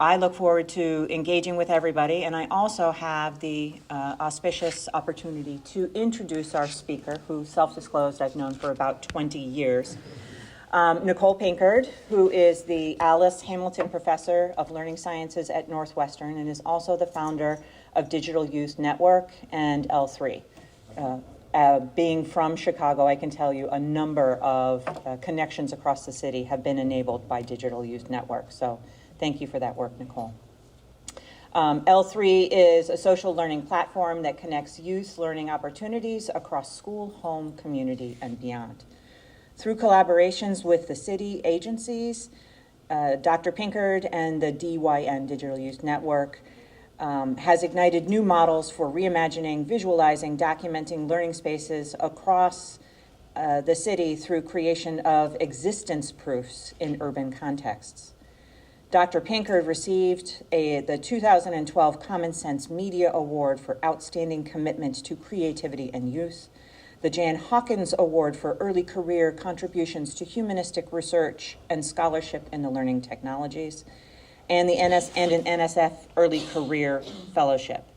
I look forward to engaging with everybody, and I also have the auspicious opportunity to introduce our speaker, who self-disclosed I've known for about 20 years. Nichole Pinkard, who is the Alice Hamilton Professor of Learning Sciences at Northwestern and is also the founder of Digital Youth Network and L3. Being from Chicago, I can tell you a number of connections across the city have been enabled by Digital Youth Network. So thank you for that work, Nichole. L3 is a social learning platform that connects youth learning opportunities across school, home, community, and beyond. Through collaborations with the city agencies, Dr. Pinkard and the DYN Digital Youth Network has ignited new models for reimagining, visualizing, documenting learning spaces across the city through creation of existence proofs in urban contexts. Dr. Pinkard received the 2012 Common Sense Media Award for Outstanding Commitment to Creativity and Youth, the Jan Hawkins Award for Early Career Contributions to Humanistic Research and Scholarship in the Learning Technologies, and an NSF Early Career Fellowship.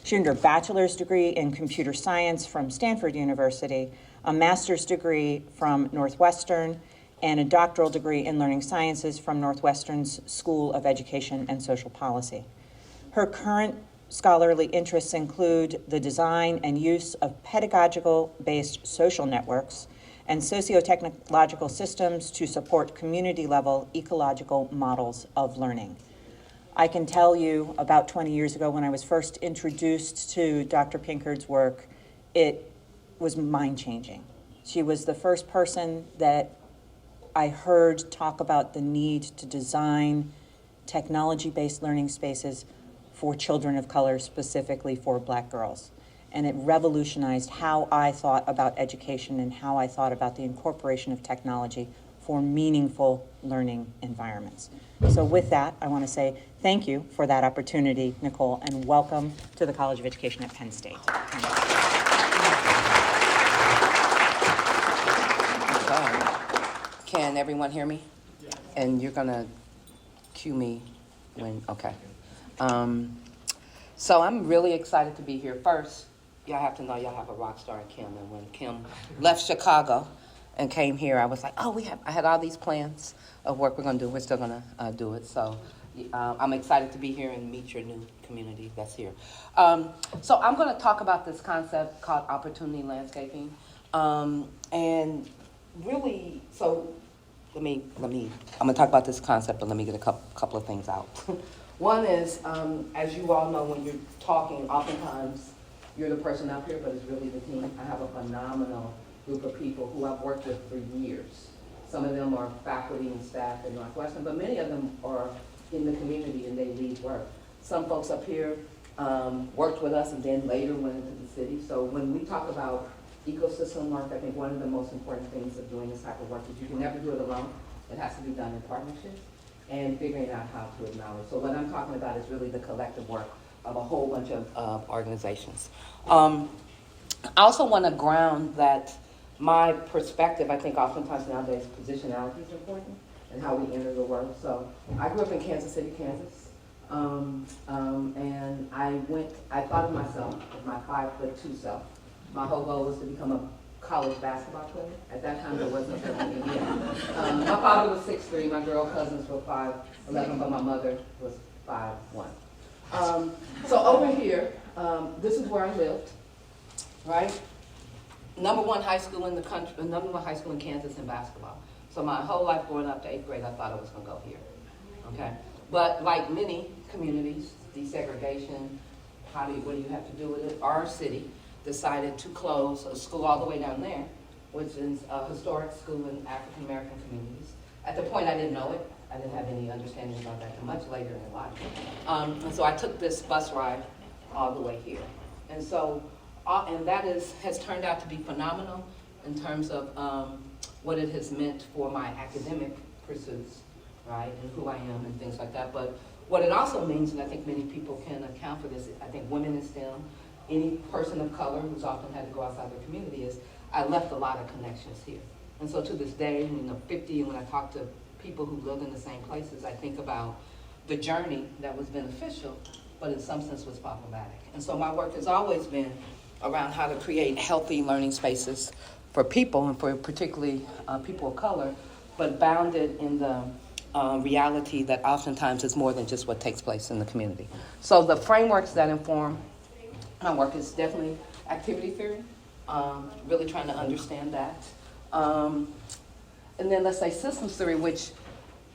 She earned her bachelor's degree in computer science from Stanford University, a master's degree from Northwestern, and a doctoral degree in learning sciences from Northwestern's School of Education and Social Policy. Her current scholarly interests include the design and use of pedagogical-based social networks and socio-technological systems to support community-level ecological models of learning. I can tell you about 20 years ago when I was first introduced to Dr. Pinkard's work, it was mind-changing. She was the first person that I heard talk about the need to design technology-based learning spaces for children of color, specifically for Black girls. And it revolutionized how I thought about education and how I thought about the incorporation of technology for meaningful learning environments. So with that, I want to say thank you for that opportunity, Nichole, and welcome to the College of Education at Penn State. Can everyone hear me? Yes. And you're gonna cue me when, okay. So I'm really excited to be here. First, y'all have to know y'all have a rock star in Kim, and when Kim left Chicago and came here, I was like, oh, I had all these plans of work we're gonna do. We're still gonna do it. So I'm excited to be here and meet your new community that's here. So I'm gonna talk about this concept called opportunity landscaping. And really, so let me, I'm gonna talk about this concept, but let me get a couple of things out. One is, as you all know, when you're talking, oftentimes you're the person up here, but it's really the team. I have a phenomenal group of people who I've worked with for years. Some of them are faculty and staff at Northwestern, but many of them are in the community and they lead work. Some folks up here worked with us and then later went into the city. So when we talk about ecosystem work, I think one of the most important things of doing this type of work is you can never do it alone. It has to be done in partnerships and figuring out how to acknowledge. So what I'm talking about is really the collective work of a whole bunch of organizations. I also want to ground that my perspective, I think oftentimes nowadays positionality is important and how we enter the world. So I grew up in Kansas City, Kansas. And I thought of myself as my 5'2" self. My whole goal was to become a college basketball player. At that time, there wasn't such a thing yet. My father was 6'3", my girl cousins were 5'11", but my mother was 5'1". So over here, this is where I lived, right? Number one high school in the country, number one high school in Kansas in basketball. So my whole life growing up to 8th grade, I thought I was gonna go here, okay? But like many communities, desegregation, what do you have to do with it? Our city decided to close a school all the way down there, which is a historic school in African American communities. At the point I didn't know it. I didn't have any understanding about that until much later in life. And so I took this bus ride all the way here. And so, and that has turned out to be phenomenal in terms of what it has meant for my academic pursuits, right, and who I am and things like that. But what it also means, and I think many people can account for this, I think women in STEM, any person of color who's often had to go outside their community, is I left a lot of connections here. And so to this day, 50, and when I talk to people who live in the same places, I think about the journey that was beneficial, but in some sense was problematic. And so my work has always been around how to create healthy learning spaces for people, and for particularly people of color, but bounded in the reality that oftentimes is more than just what takes place in the community. So the frameworks that inform my work is definitely activity theory, really trying to understand that. And then let's say systems theory, which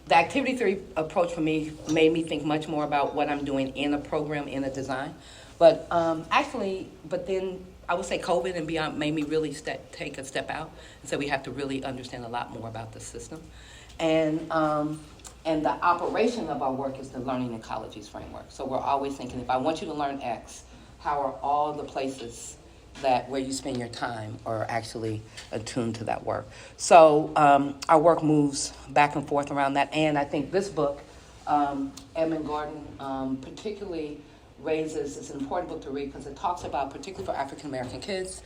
the activity theory approach for me made me think much more about what I'm doing in a program, in a design. But but then I would say COVID and beyond made me really take a step out and say we have to really understand a lot more about the system. And the operation of our work is the learning ecologies framework. So we're always thinking, if I want you to learn X, how are all the places that where you spend your time are actually attuned to that work? So our work moves back and forth around that. And I think this book, Edmund Gordon, particularly raises, it's an important book to read because it talks about, particularly for African American kids,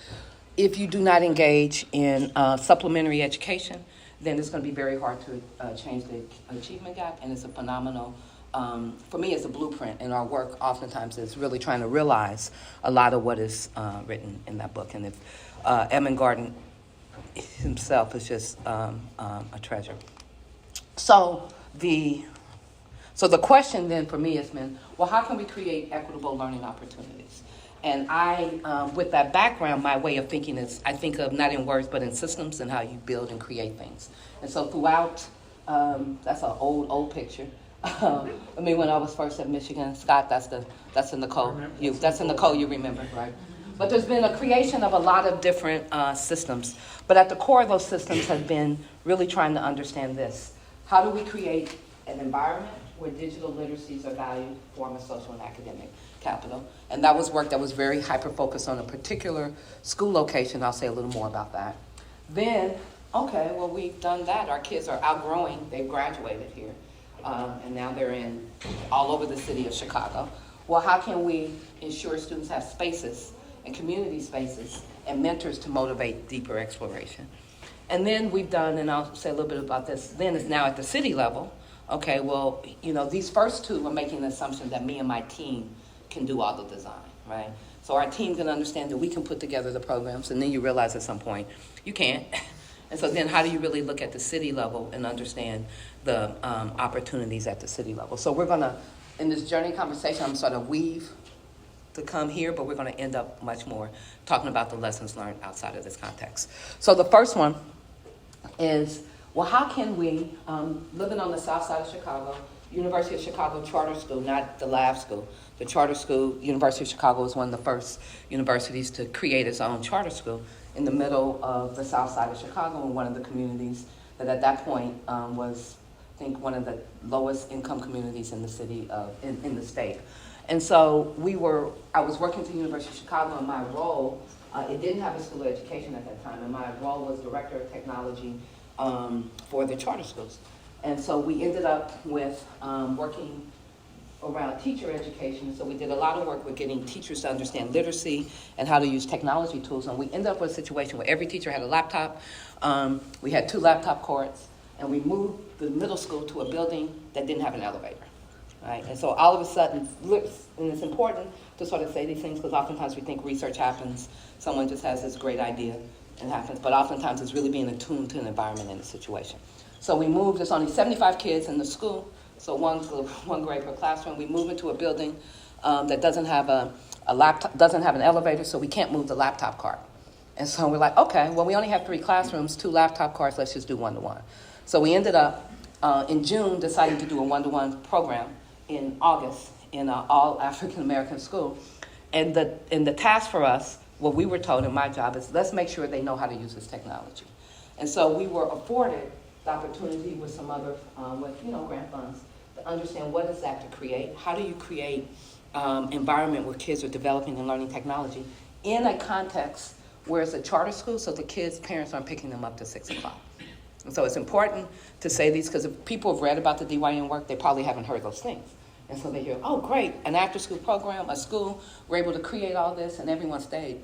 if you do not engage in supplementary education, then it's going to be very hard to change the achievement gap, and it's a phenomenal, for me, it's a blueprint, and our work oftentimes is really trying to realize a lot of what is written in that book. And if Edmund Gordon himself is just a treasure. So the question then for me has been, well, how can we create equitable learning opportunities? And I, with that background, my way of thinking is I think of not in words, but in systems and how you build and create things. And so throughout, that's an old picture. I mean, when I was first at Michigan, Scott, that's in Nichole. That's in Nichole, you remember, right? But there's been a creation of a lot of different systems. But at the core of those systems has been really trying to understand this. How do we create an environment where digital literacies are valued, form a social and academic capital? And that was work that was very hyper-focused on a particular school location. I'll say a little more about that. Then, okay, well, we've done that. Our kids are outgrowing. They've graduated here. And now they're in all over the city of Chicago. Well, how can we ensure students have spaces and community spaces and mentors to motivate deeper exploration? And then we've done, and I'll say a little bit about this, then it's now at the city level. Okay, well, these first two are making the assumption that me and my team can do all the design, right? So our team can understand that we can put together the programs, and then you realize at some point you can't. And so then how do you really look at the city level and understand the opportunities at the city level? So we're gonna, in this journey conversation, I'm sort of weave to come here, but we're gonna end up much more talking about the lessons learned outside of this context. So the first one is, well, how can we, living on the south side of Chicago, University of Chicago charter school, not the lab school. The charter school, University of Chicago was one of the first universities to create its own charter school in the middle of the south side of Chicago, in one of the communities that at that point was, I think, one of the lowest income communities in the city, in the state. And so I was working at the University of Chicago, and my role, it didn't have a school of education at that time, and my role was director of technology for the charter schools. And so we ended up with working around teacher education. So we did a lot of work with getting teachers to understand literacy and how to use technology tools. And we ended up with a situation where every teacher had a laptop. We had 2 laptop courts, and we moved the middle school to a building that didn't have an elevator. Right? And so all of a sudden, and it's important to sort of say these things because oftentimes we think research happens, someone just has this great idea and it happens, but oftentimes it's really being attuned to an environment and a situation. So we moved, there's only 75 kids in the school, so one grade per classroom. We move into a building that doesn't have a laptop, doesn't have an elevator, so we can't move the laptop cart. And so we're like, okay, well, we only have 3 classrooms, 2 laptop carts, let's just do one-to-one. So we ended up in June deciding to do a one-to-one program in August in an all African American school. And the task for us, what we were told in my job is, let's make sure they know how to use this technology. And so we were afforded the opportunity with some other, grant funds, to understand what is that to create. How do you create environment where kids are developing and learning technology in a context where it's a charter school, so the kids' parents aren't picking them up to 6 o'clock. And so it's important to say these because if people have read about the DYN work, they probably haven't heard those things. And so they hear, oh, great, an after-school program, a school, we're able to create all this, and everyone stayed.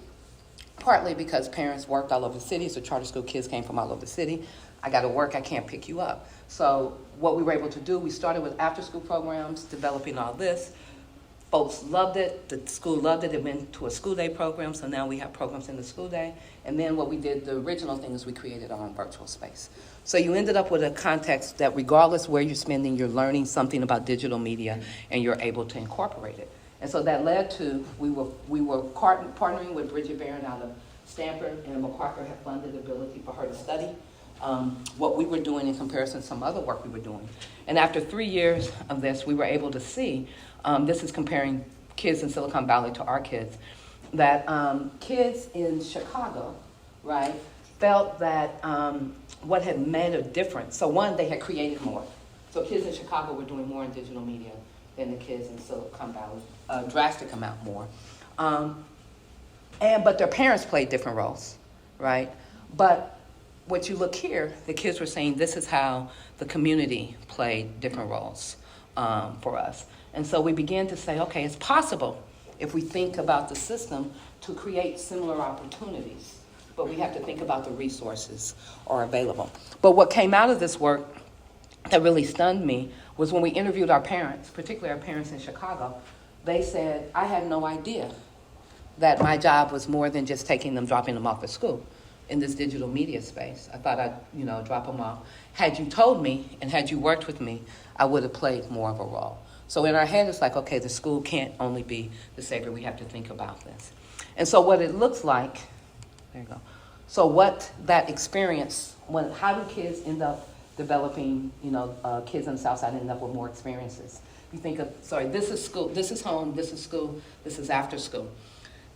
Partly because parents worked all over the city, so charter school kids came from all over the city. I got to work, I can't pick you up. So what we were able to do, we started with after-school programs, developing all this. Folks loved it. The school loved it. It went to a school day program, so now we have programs in the school day. And then what we did, the original thing is we created our own virtual space. So you ended up with a context that regardless where you're spending, you're learning something about digital media and you're able to incorporate it. And so that led to, we were partnering with Bridget Barron out of Stanford, and MacArthur had funded the ability for her to study what we were doing in comparison to some other work we were doing. And after 3 years of this, we were able to see, this is comparing kids in Silicon Valley to our kids, that kids in Chicago, right, felt that what had made a difference, so one, they had created more. So kids in Chicago were doing more in digital media than the kids in Silicon Valley, a drastic amount more. But their parents played different roles, right? But what you look here, the kids were saying this is how the community played different roles for us. And so we began to say, okay, it's possible if we think about the system to create similar opportunities, but we have to think about the resources are available. But what came out of this work that really stunned me was when we interviewed our parents, particularly our parents in Chicago, they said, I had no idea that my job was more than just taking them, dropping them off at school in this digital media space. I thought I'd, drop them off. Had you told me and had you worked with me, I would have played more of a role. So in our head, it's like, okay, the school can't only be the savior. We have to think about this. And so what it looks like, there you go. So what that experience, how do kids end up developing, kids on the South Side end up with more experiences? You think of, this is school, this is home, this is school, this is after school.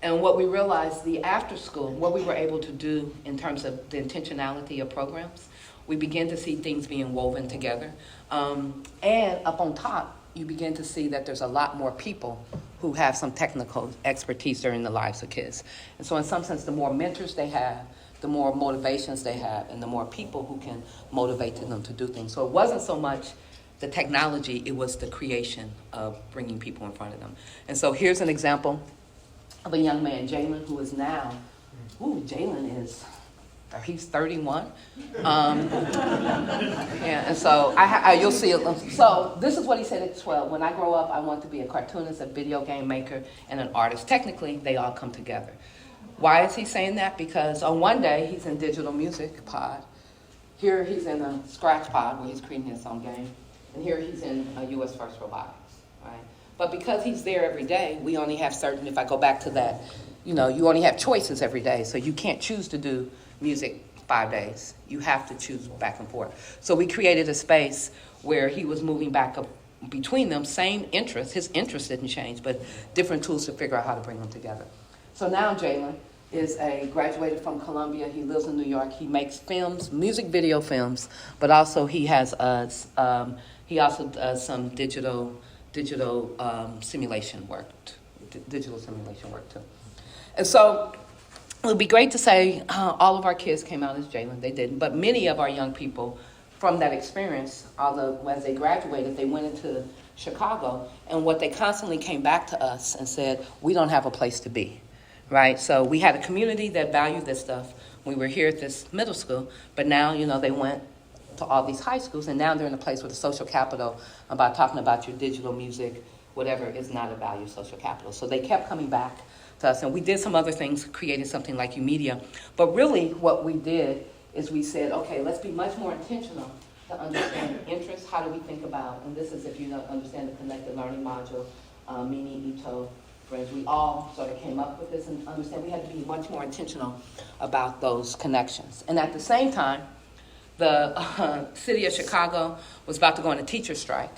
And what we realized, the after school, what we were able to do in terms of the intentionality of programs, we began to see things being woven together. And up on top, you begin to see that there's a lot more people who have some technical expertise during the lives of kids. And so in some sense, the more mentors they have, the more motivations they have, and the more people who can motivate them to do things. So it wasn't so much the technology, it was the creation of bringing people in front of them. And so here's an example of a young man, Jalen, who is now, Jalen is, he's 31. And so you'll see it. So this is what he said at 12. When I grow up, I want to be a cartoonist, a video game maker, and an artist. Technically, they all come together. Why is he saying that? Because on one day, he's in digital music pod. Here he's in a scratch pod where he's creating his own game. And here he's in a US First Robotics, right? But because he's there every day, we only have certain, if I go back to that, you only have choices every day. So you can't choose to do music 5 days. You have to choose back and forth. So we created a space where he was moving back up between them, same interest. His interest didn't change, but different tools to figure out how to bring them together. So now Jalen is graduated from Columbia. He lives in New York. He makes films, music video films, but also he has he also does some digital simulation work, digital simulation work too. And so it would be great to say all of our kids came out as Jalen. They didn't, but many of our young people from that experience, although as they graduated, they went into Chicago, and what they constantly came back to us and said, we don't have a place to be. Right, so we had a community that valued this stuff. We were here at this middle school, but now, they went to all these high schools, and now they're in a place with a social capital about talking about your digital music, whatever is not a value social capital. So they kept coming back to us, and we did some other things, created something like UMedia. But really what we did is we said, okay, let's be much more intentional to understand interests. How do we think about, and this is if you understand the connected learning module, Mini, Ito, we all sort of came up with this and understand we had to be much more intentional about those connections. And at the same time, the city of Chicago was about to go on a teacher strike.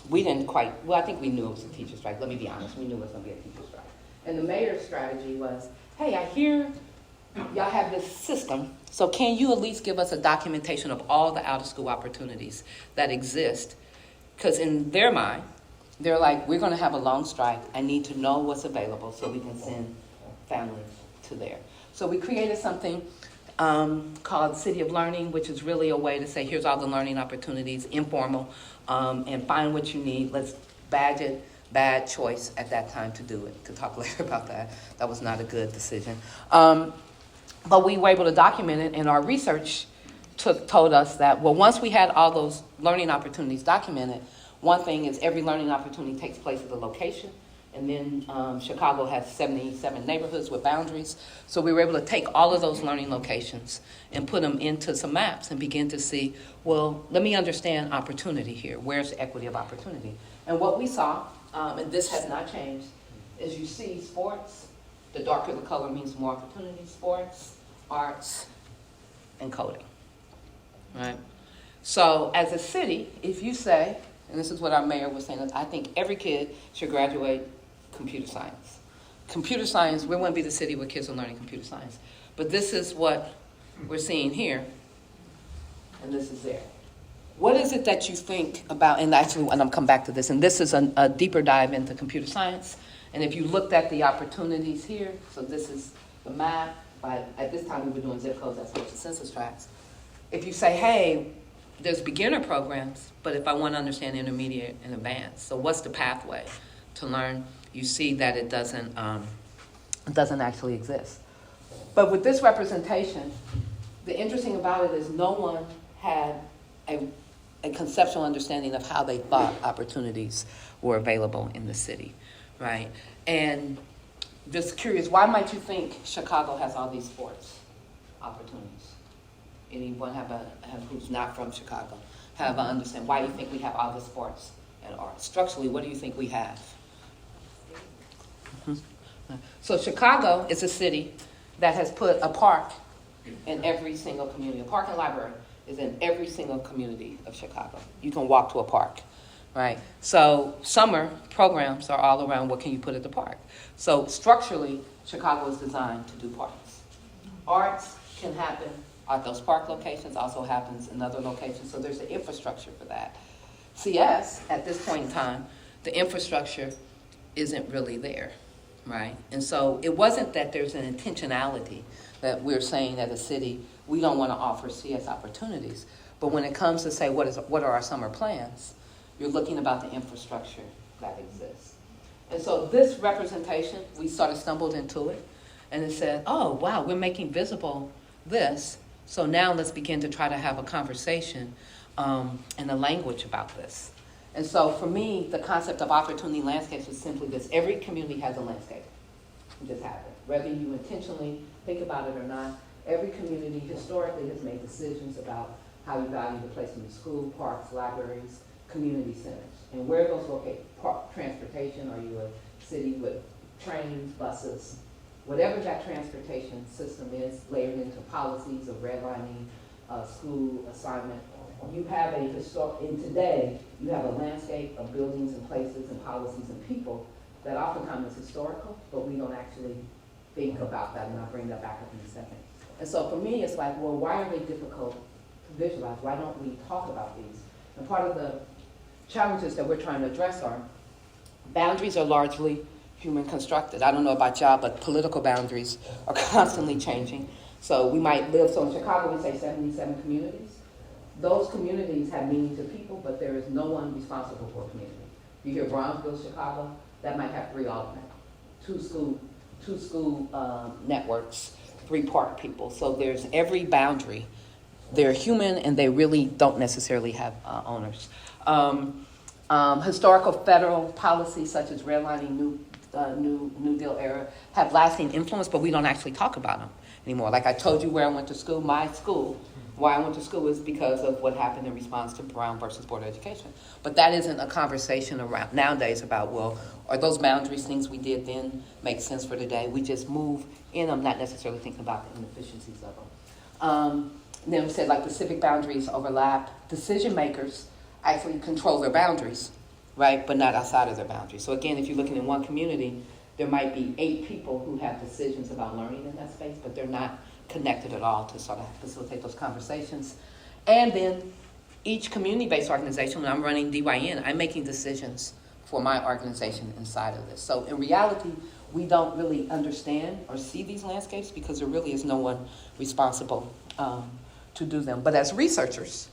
We didn't quite, I think we knew it was a teacher strike. Let me be honest, we knew it was going to be a teacher strike. And the mayor's strategy was, hey, I hear y'all have this system, so can you at least give us a documentation of all the out-of-school opportunities that exist? Because in their mind, they're like, we're going to have a long strike. I need to know what's available so we can send families to there. So we created something called City of Learning, which is really a way to say, here's all the learning opportunities, informal, and find what you need. Let's badge it. Bad choice at that time to do it. To talk later about that. That was not a good decision. But we were able to document it, and our research told us that, well, once we had all those learning opportunities documented, one thing is every learning opportunity takes place at a location. And then Chicago has 77 neighborhoods with boundaries. So we were able to take all of those learning locations and put them into some maps and begin to see, well, let me understand opportunity here. Where's the equity of opportunity? And what we saw, and this has not changed, is you see sports, the darker the color means more opportunity, sports, arts, and coding, right? So as a city, if you say, and this is what our mayor was saying, I think every kid should graduate computer science. Computer science, we want to be the city where kids are learning computer science. But this is what we're seeing here, and this is there. What is it that you think about, and actually, and I'm come back to this, and this is a deeper dive into computer science. And if you looked at the opportunities here, so this is the map, at this time we were doing zip codes as opposed to census tracts. If you say, hey, there's beginner programs, but if I want to understand intermediate and advanced, so what's the pathway to learn? You see that it doesn't actually exist. But with this representation, the interesting about it is no one had a conceptual understanding of how they thought opportunities were available in the city, right? And just curious, why might you think Chicago has all these sports opportunities? Anyone who's not from Chicago have an understand why you think we have all the sports and art? Structurally, what do you think we have? So Chicago is a city that has put a park in every single community. A park and library is in every single community of Chicago. You can walk to a park, right? So summer programs are all around what can you put at the park. So structurally, Chicago is designed to do parks. Arts can happen at those park locations, also happens in other locations, so there's the infrastructure for that. CS, at this point in time, the infrastructure isn't really there, right? And so it wasn't that there's an intentionality that we're saying that a city, we don't want to offer CS opportunities, but when it comes to say what are our summer plans, you're looking about the infrastructure that exists. And so this representation, we sort of stumbled into it, and it said, oh, wow, we're making visible this, so now let's begin to try to have a conversation and a language about this. And so for me, the concept of opportunity landscapes is simply this. Every community has a landscape. It just happens. Whether you intentionally think about it or not, every community historically has made decisions about how you value the placement of school, parks, libraries, community centers. And where those locate, transportation, are you a city with trains, buses, whatever that transportation system is, layered into policies of redlining, school assignment, you have today, you have a landscape of buildings and places and policies and people that oftentimes is historical, but we don't actually think about that, and I'll bring that back up in a second. And so for me, it's like, well, why are they difficult to visualize? Why don't we talk about these? And part of the challenges that we're trying to address are boundaries are largely human constructed. I don't know about y'all, but political boundaries are constantly changing. So we might live, so in Chicago we say 77 communities. Those communities have meaning to people, but there is no one responsible for a community. You hear Brownsville, Chicago, that might have 3 aldermen, two school networks, 3 park people. So there's every boundary. They're human and they really don't necessarily have owners. Historical federal policies such as redlining, New Deal era have lasting influence, but we don't actually talk about them anymore. Like I told you where I went to school, my school, why I went to school is because of what happened in response to Brown versus Board of Education. But that isn't a conversation around nowadays about, well, are those boundaries things we did then make sense for today? We just move in them, not necessarily thinking about the inefficiencies of them. Then we said like the civic boundaries overlap. Decision makers actually control their boundaries, right, but not outside of their boundaries. So again, if you're looking in one community, there might be 8 people who have decisions about learning in that space, but they're not connected at all to sort of facilitate those conversations. And then each community-based organization, when I'm running DYN, I'm making decisions for my organization inside of this. So in reality, we don't really understand or see these landscapes because there really is no one responsible to do them. But as researchers,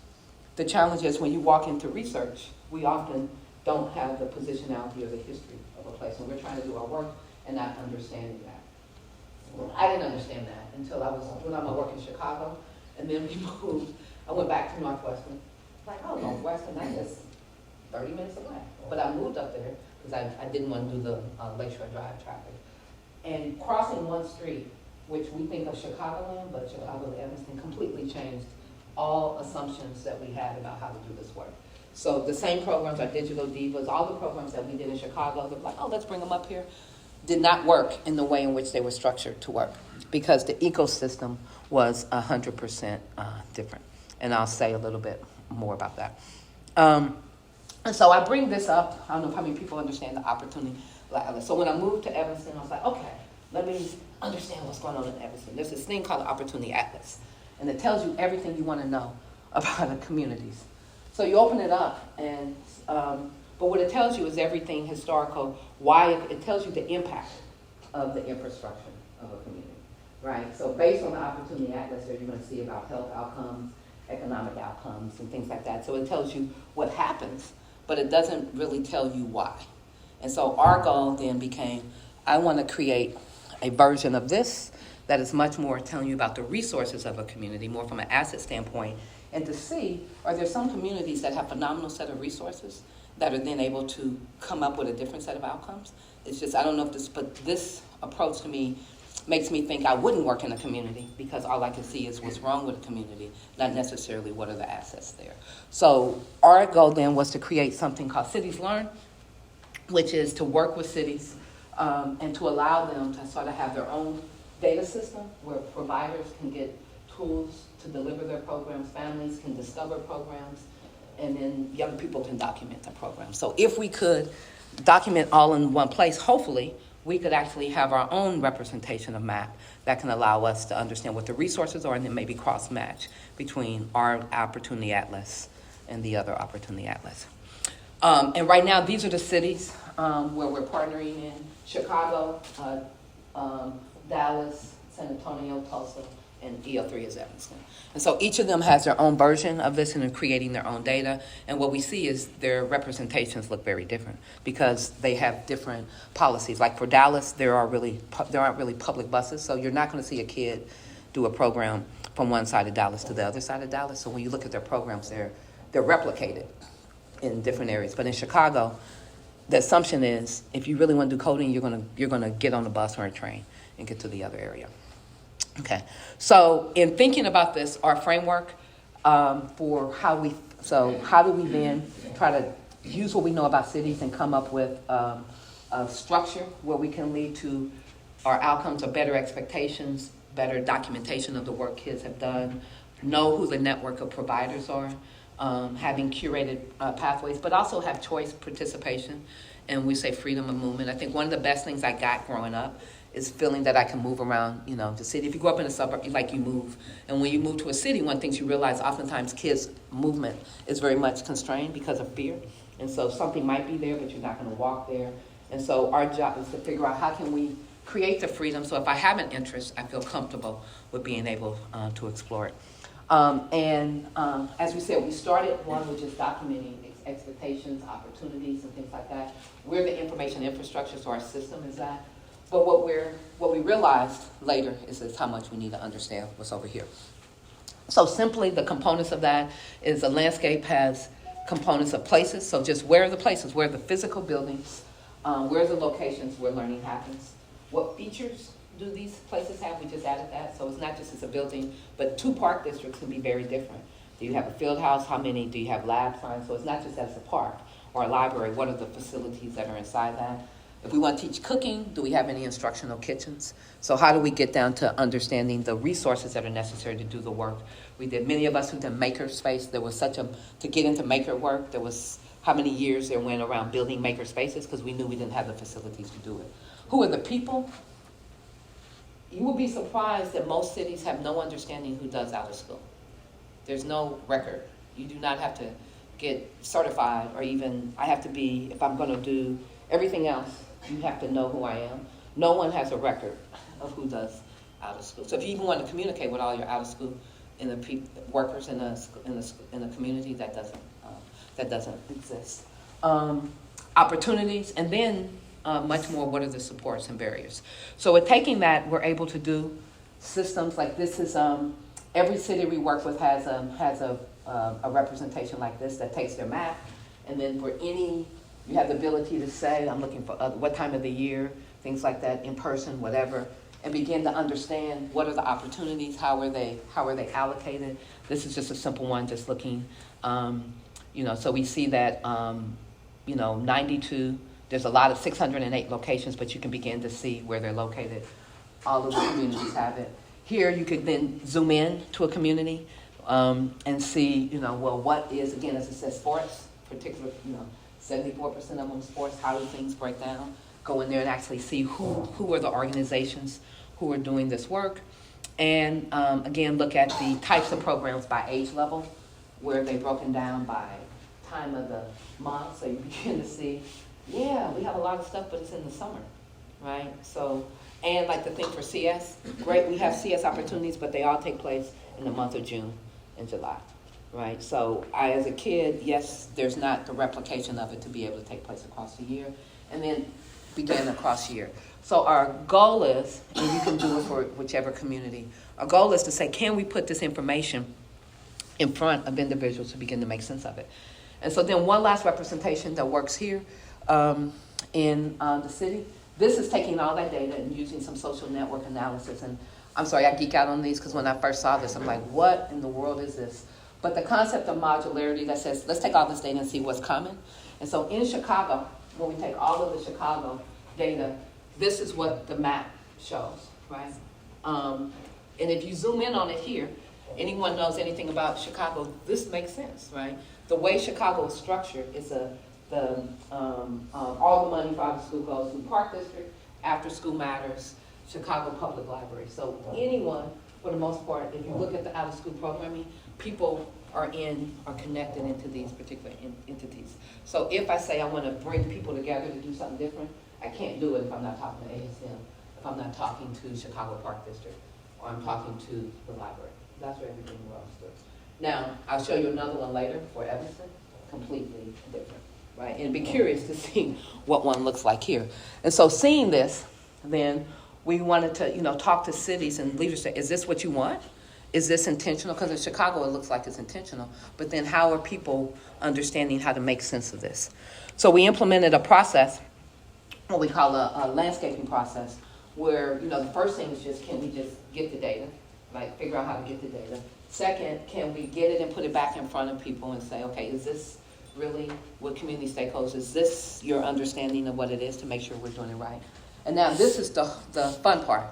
the challenge is when you walk into research, we often don't have the positionality or the history of a place. And we're trying to do our work and not understanding that. Well, I didn't understand that until I was doing my work in Chicago, and then we moved I went back to Northwestern. Like, oh, Northwestern, that's just 30 minutes away. But I moved up there because I didn't want to do the Lakeshore Drive traffic. And crossing one street, which we think of Chicagoland, but Chicago to Evanston, completely changed all assumptions that we had about how to do this work. So the same programs, our Digital Divas, all the programs that we did in Chicago, they're like, oh, let's bring them up here, did not work in the way in which they were structured to work because the ecosystem was 100% different. And I'll say a little bit more about that. And so I bring this up. I don't know how many people understand the opportunity. So when I moved to Evanston, I was like, okay, let me understand what's going on in Evanston. There's this thing called the Opportunity Atlas, and it tells you everything you want to know about the communities. So you open it up, and but what it tells you is everything historical, why it tells you the impact of the infrastructure of a community, right? So based on the Opportunity Atlas there, you're going to see about health outcomes, economic outcomes, and things like that. So it tells you what happens, but it doesn't really tell you why. And so our goal then became, I want to create a version of this that is much more telling you about the resources of a community, more from an asset standpoint, and to see, are there some communities that have a phenomenal set of resources that are then able to come up with a different set of outcomes? It's just, I don't know if this, but this approach to me makes me think I wouldn't work in a community because all I can see is what's wrong with a community, not necessarily what are the assets there. So our goal then was to create something called Cities Learn, which is to work with cities and to allow them to sort of have their own data system where providers can get tools to deliver their programs, families can discover programs, and then young people can document the program. So if we could document all in one place, hopefully we could actually have our own representation of MAP that can allow us to understand what the resources are and then maybe cross-match between our Opportunity Atlas and the other Opportunity Atlas. And right now, these are the cities where we're partnering in: Chicago, Dallas, San Antonio, Tulsa, and EO3 is Evanston. And so each of them has their own version of this and are creating their own data. And what we see is their representations look very different because they have different policies. Like for Dallas, there aren't really public buses, so you're not going to see a kid do a program from one side of Dallas to the other side of Dallas. So when you look at their programs, they're replicated in different areas. But in Chicago, the assumption is if you really want to do coding, you're gonna get on a bus or a train and get to the other area. Okay, so in thinking about this, our framework for how do we then try to use what we know about cities and come up with a structure where we can lead to our outcomes of better expectations, better documentation of the work kids have done, know who the network of providers are, having curated pathways, but also have choice participation, and we say freedom of movement. I think one of the best things I got growing up is feeling that I can move around, the city. If you grow up in a suburb, you move. And when you move to a city, one of the things you realize oftentimes kids' movement is very much constrained because of fear. And so something might be there, but you're not gonna walk there. And so our job is to figure out how can we create the freedom so if I have an interest, I feel comfortable with being able to explore it. As we said, we started one with just documenting expectations, opportunities, and things like that. We're the information infrastructure, so our system is that. But what we realized later is how much we need to understand what's over here. So simply the components of that is a landscape has components of places. So just where are the places? Where are the physical buildings? Where are the locations where learning happens? What features do these places have? We just added that. So it's not just as a building, but 2 park districts can be very different. Do you have a field house? How many? Do you have lab science? So it's not just as a park or a library. What are the facilities that are inside that? If we want to teach cooking, do we have any instructional kitchens? So how do we get down to understanding the resources that are necessary to do the work? We did, many of us who did maker space, there was to get into maker work, there was how many years there went around building maker spaces because we knew we didn't have the facilities to do it. Who are the people? You will be surprised that most cities have no understanding who does out of school. There's no record. You do not have to get certified or even, I have to be, if I'm going to do everything else, you have to know who I am. No one has a record of who does out of school. So if you even want to communicate with all your out of school and the workers in the community, that doesn't exist. Opportunities, and then much more, what are the supports and barriers? So with taking that, we're able to do systems like this is every city we work with has a representation like this that takes their map, and then for any, you have the ability to say, I'm looking for what time of the year, things like that, in person, whatever, and begin to understand what are the opportunities, how are they allocated. This is just a simple one, just looking, so we see that, 92, there's a lot of 608 locations, but you can begin to see where they're located. All of the communities have it. Here, you could then zoom in to a community and see, what is, again, as it says, sports, particular, 74% of them sports, how do things break down? Go in there and actually see who are the organizations who are doing this work. And again, look at the types of programs by age level, where they're broken down by time of the month. So you begin to see, yeah, we have a lot of stuff, but it's in the summer, right? So, and like the thing for CS, great, we have CS opportunities, but they all take place in the month of June and July, right? So I, as a kid, yes, there's not the replication of it to be able to take place across the year, and then begin across year. So our goal is, and you can do it for whichever community, our goal is to say, can we put this information in front of individuals to begin to make sense of it? And so then one last representation that works here in the city. This is taking all that data and using some social network analysis. And I'm sorry, I geek out on these because when I first saw this, I'm like, what in the world is this? But the concept of modularity that says, let's take all this data and see what's common. And so in Chicago, when we take all of the Chicago data, this is what the map shows, right? And if you zoom in on it here, anyone knows anything about Chicago, this makes sense, right? The way Chicago is structured is all the money for out of school goes to Park District, After School Matters, Chicago Public Library. So anyone, for the most part, if you look at the out of school programming, people are connected into these particular entities. So if I say I want to bring people together to do something different, I can't do it if I'm not talking to ASM, if I'm not talking to Chicago Park District, or I'm talking to the library. That's where everything else does. Now, I'll show you another one later for Evanston, completely different, right? And be curious to see what one looks like here. And so seeing this, then we wanted to, talk to cities and leaders, say, is this what you want? Is this intentional? Because in Chicago, it looks like it's intentional. But then how are people understanding how to make sense of this? So we implemented a process, what we call a landscaping process, where, the first thing is just, can we just get the data, like figure out how to get the data? Second, can we get it and put it back in front of people and say, okay, is this really what community stakeholders, is this your understanding of what it is to make sure we're doing it right? And now this is the fun part.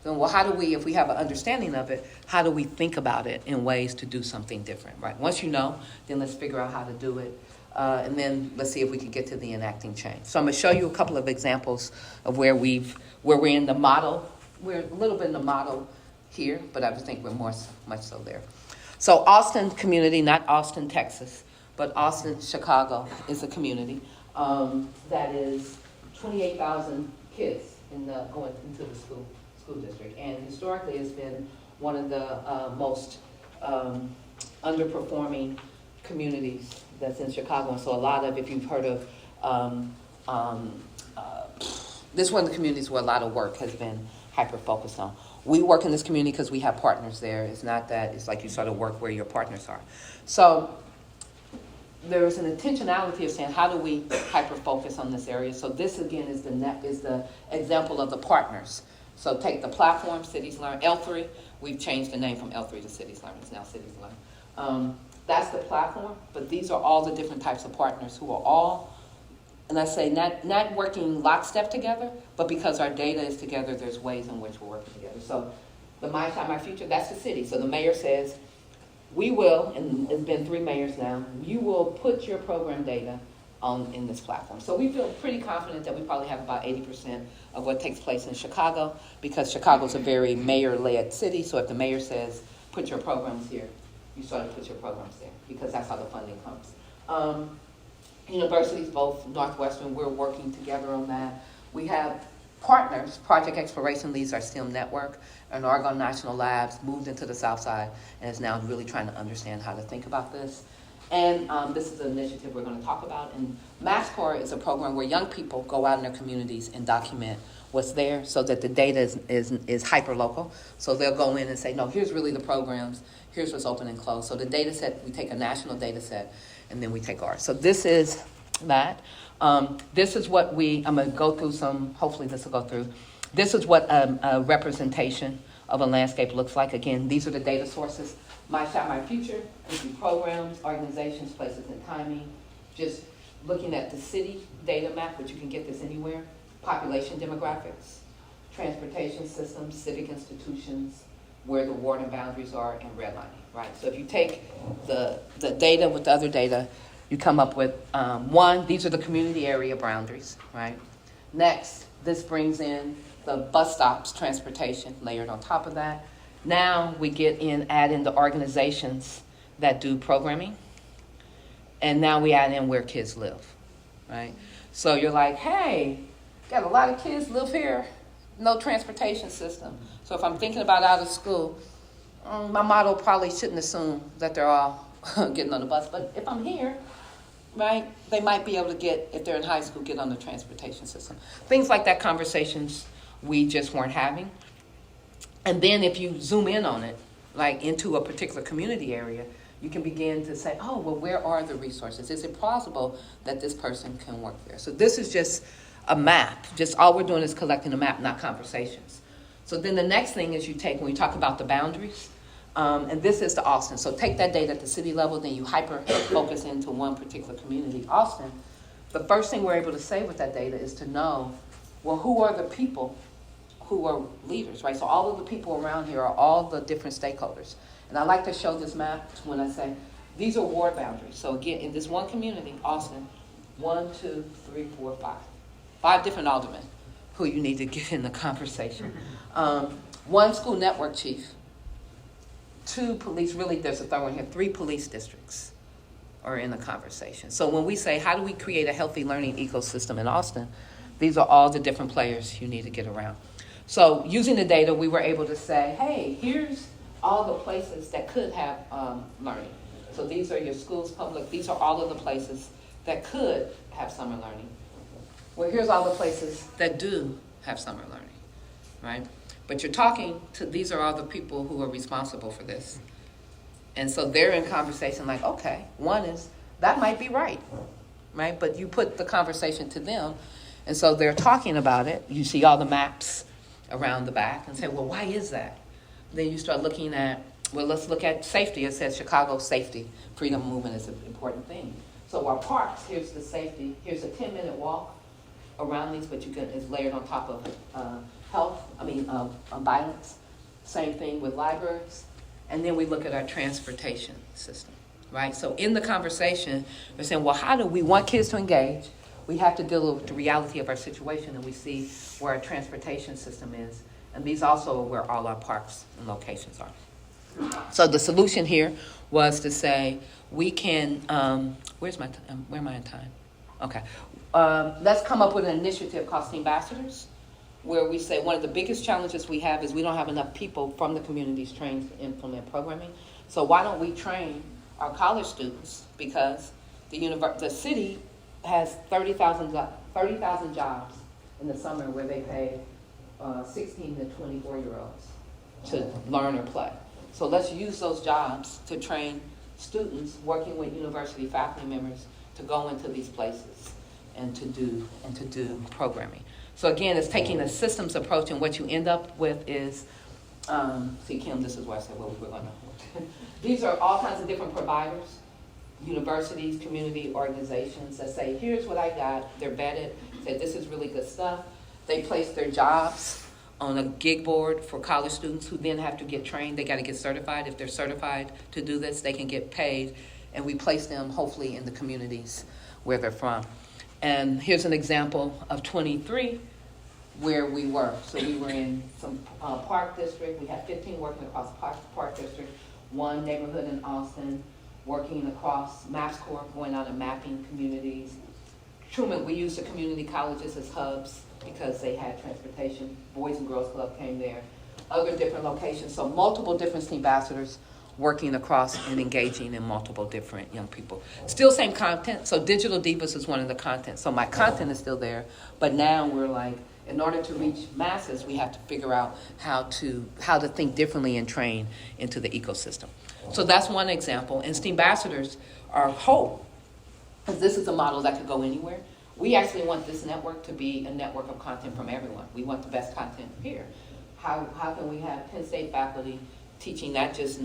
Then, well, how do we, if we have an understanding of it, how do we think about it in ways to do something different, right? Once you know, then let's figure out how to do it. And then let's see if we can get to the enacting change. So I'm going to show you a couple of examples of where we're in the model. We're a little bit in the model here, but I think we're much so there. So Austin community, not Austin, Texas, but Austin, Chicago is a community that is 28,000 kids going into the school district. And historically, it's been one of the most underperforming communities that's in Chicago. And so a lot of, if you've heard of, this is one of the communities where a lot of work has been hyper-focused on. We work in this community because we have partners there. It's not that, it's like you sort of work where your partners are. So there's an intentionality of saying, how do we hyper-focus on this area? So this, again, is the example of the partners. So take the platform, Cities Learn, L3. We've changed the name from L3 to Cities Learn. It's now Cities Learn. That's the platform, but these are all the different types of partners who are all, and I say not working lockstep together, but because our data is together, there's ways in which we're working together. So the My Time, My Future, that's the city. So the mayor says, we will, and it's been 3 mayors now, you will put your program data in this platform. So we feel pretty confident that we probably have about 80% of what takes place in Chicago, because Chicago's a very mayor-led city. So if the mayor says, put your programs here, you sort of put your programs there, because that's how the funding comes. Universities, both Northwestern, we're working together on that. We have partners. Project Exploration leads our STEM network, and Argonne National Labs moved into the South Side and is now really trying to understand how to think about this. And this is an initiative we're going to talk about. And MassCore is a program where young people go out in their communities and document what's there so that the data is hyper-local. So they'll go in and say, no, here's really the programs, here's what's open and closed. So the data set, we take a national data set, and then we take ours. So this is that. This is what I'm going to go through hopefully this will go through. This is what a representation of a landscape looks like. Again, these are the data sources. My Shot, My Future, programs, organizations, places, and timing. Just looking at the city data map, which you can get this anywhere. Population demographics, transportation systems, civic institutions, where the ward and boundaries are, and redlining, right? So if you take the data with the other data, you come up with, one, these are the community area boundaries, right? Next, this brings in the bus stops, transportation, layered on top of that. Now we add in the organizations that do programming, and now we add in where kids live, right? So you're like, hey, got a lot of kids live here, no transportation system. So if I'm thinking about out of school, my model probably shouldn't assume that they're all getting on the bus. But if I'm here, right, they might be able to get, if they're in high school, get on the transportation system. Things like that, conversations we just weren't having. And then if you zoom in on it, like into a particular community area, you can begin to say, oh, well, where are the resources? Is it plausible that this person can work there? So this is just a map. Just all we're doing is collecting a map, not conversations. So then the next thing is you take, when we talk about the boundaries, and this is to Austin. So take that data at the city level, then you hyper-focus into one particular community. Austin, the first thing we're able to say with that data is to know, well, who are the people who are leaders, right? So all of the people around here are all the different stakeholders. And I like to show this map when I say, these are ward boundaries. So again, in this one community, Austin, 1, 2, 3, 4, 5. 5 different aldermen who you need to get in the conversation. 1 school network chief, 2 police, really there's a third one here, 3 police districts are in the conversation. So when we say, how do we create a healthy learning ecosystem in Austin, these are all the different players you need to get around. So using the data, we were able to say, hey, here's all the places that could have learning. So these are your schools, public, these are all of the places that could have summer learning. Well, here's all the places that do have summer learning, right? But you're talking to, these are all the people who are responsible for this. And so they're in conversation like, okay, one is, that might be right? But you put the conversation to them, and so they're talking about it. You see all the maps around the back and say, well, why is that? Then you start looking at, well, let's look at safety. It says Chicago safety, freedom of movement is an important thing. So our parks, here's the safety. Here's a 10-minute walk around these, but it's layered on top of violence. Same thing with libraries. And then we look at our transportation system, right? So in the conversation, we're saying, well, how do we want kids to engage? We have to deal with the reality of our situation, and we see where our transportation system is. And these also are where all our parks and locations are. So the solution here was to say, we can, where am I in time? Okay. Let's come up with an initiative called Team Ambassadors, where we say one of the biggest challenges we have is we don't have enough people from the communities trained to implement programming. So why don't we train our college students? Because the city has 30,000 jobs in the summer where they pay 16 to 24-year-olds to learn or play. So let's use those jobs to train students working with university faculty members to go into these places and to do programming. So again, it's taking a systems approach, and what you end up with is, see, Kim, this is where I said, well, we're going to. These are all kinds of different providers, universities, community organizations that say, here's what I got. They're vetted, say this is really good stuff. They place their jobs on a gig board for college students who then have to get trained. They got to get certified. If they're certified to do this, they can get paid. And we place them hopefully in the communities where they're from. And here's an example of 23 where we were. So we were in some park district. We had 15 working across park district, 1 neighborhood in Austin, working across MAPS Corps, going out and mapping communities. Truman, we used the community colleges as hubs because they had transportation. Boys and Girls Club came there. Other different locations. So multiple different team ambassadors working across and engaging in multiple different young people. Still same content. So Digital Divas is one of the content. So my content is still there, but now we're like, In order to reach masses, we have to figure out how to think differently and train into the ecosystem. So that's one example. And STEAM ambassadors, our hope, because this is a model that could go anywhere. We actually want this network to be a network of content from everyone. We want the best content here. How can we have Penn State faculty teaching not just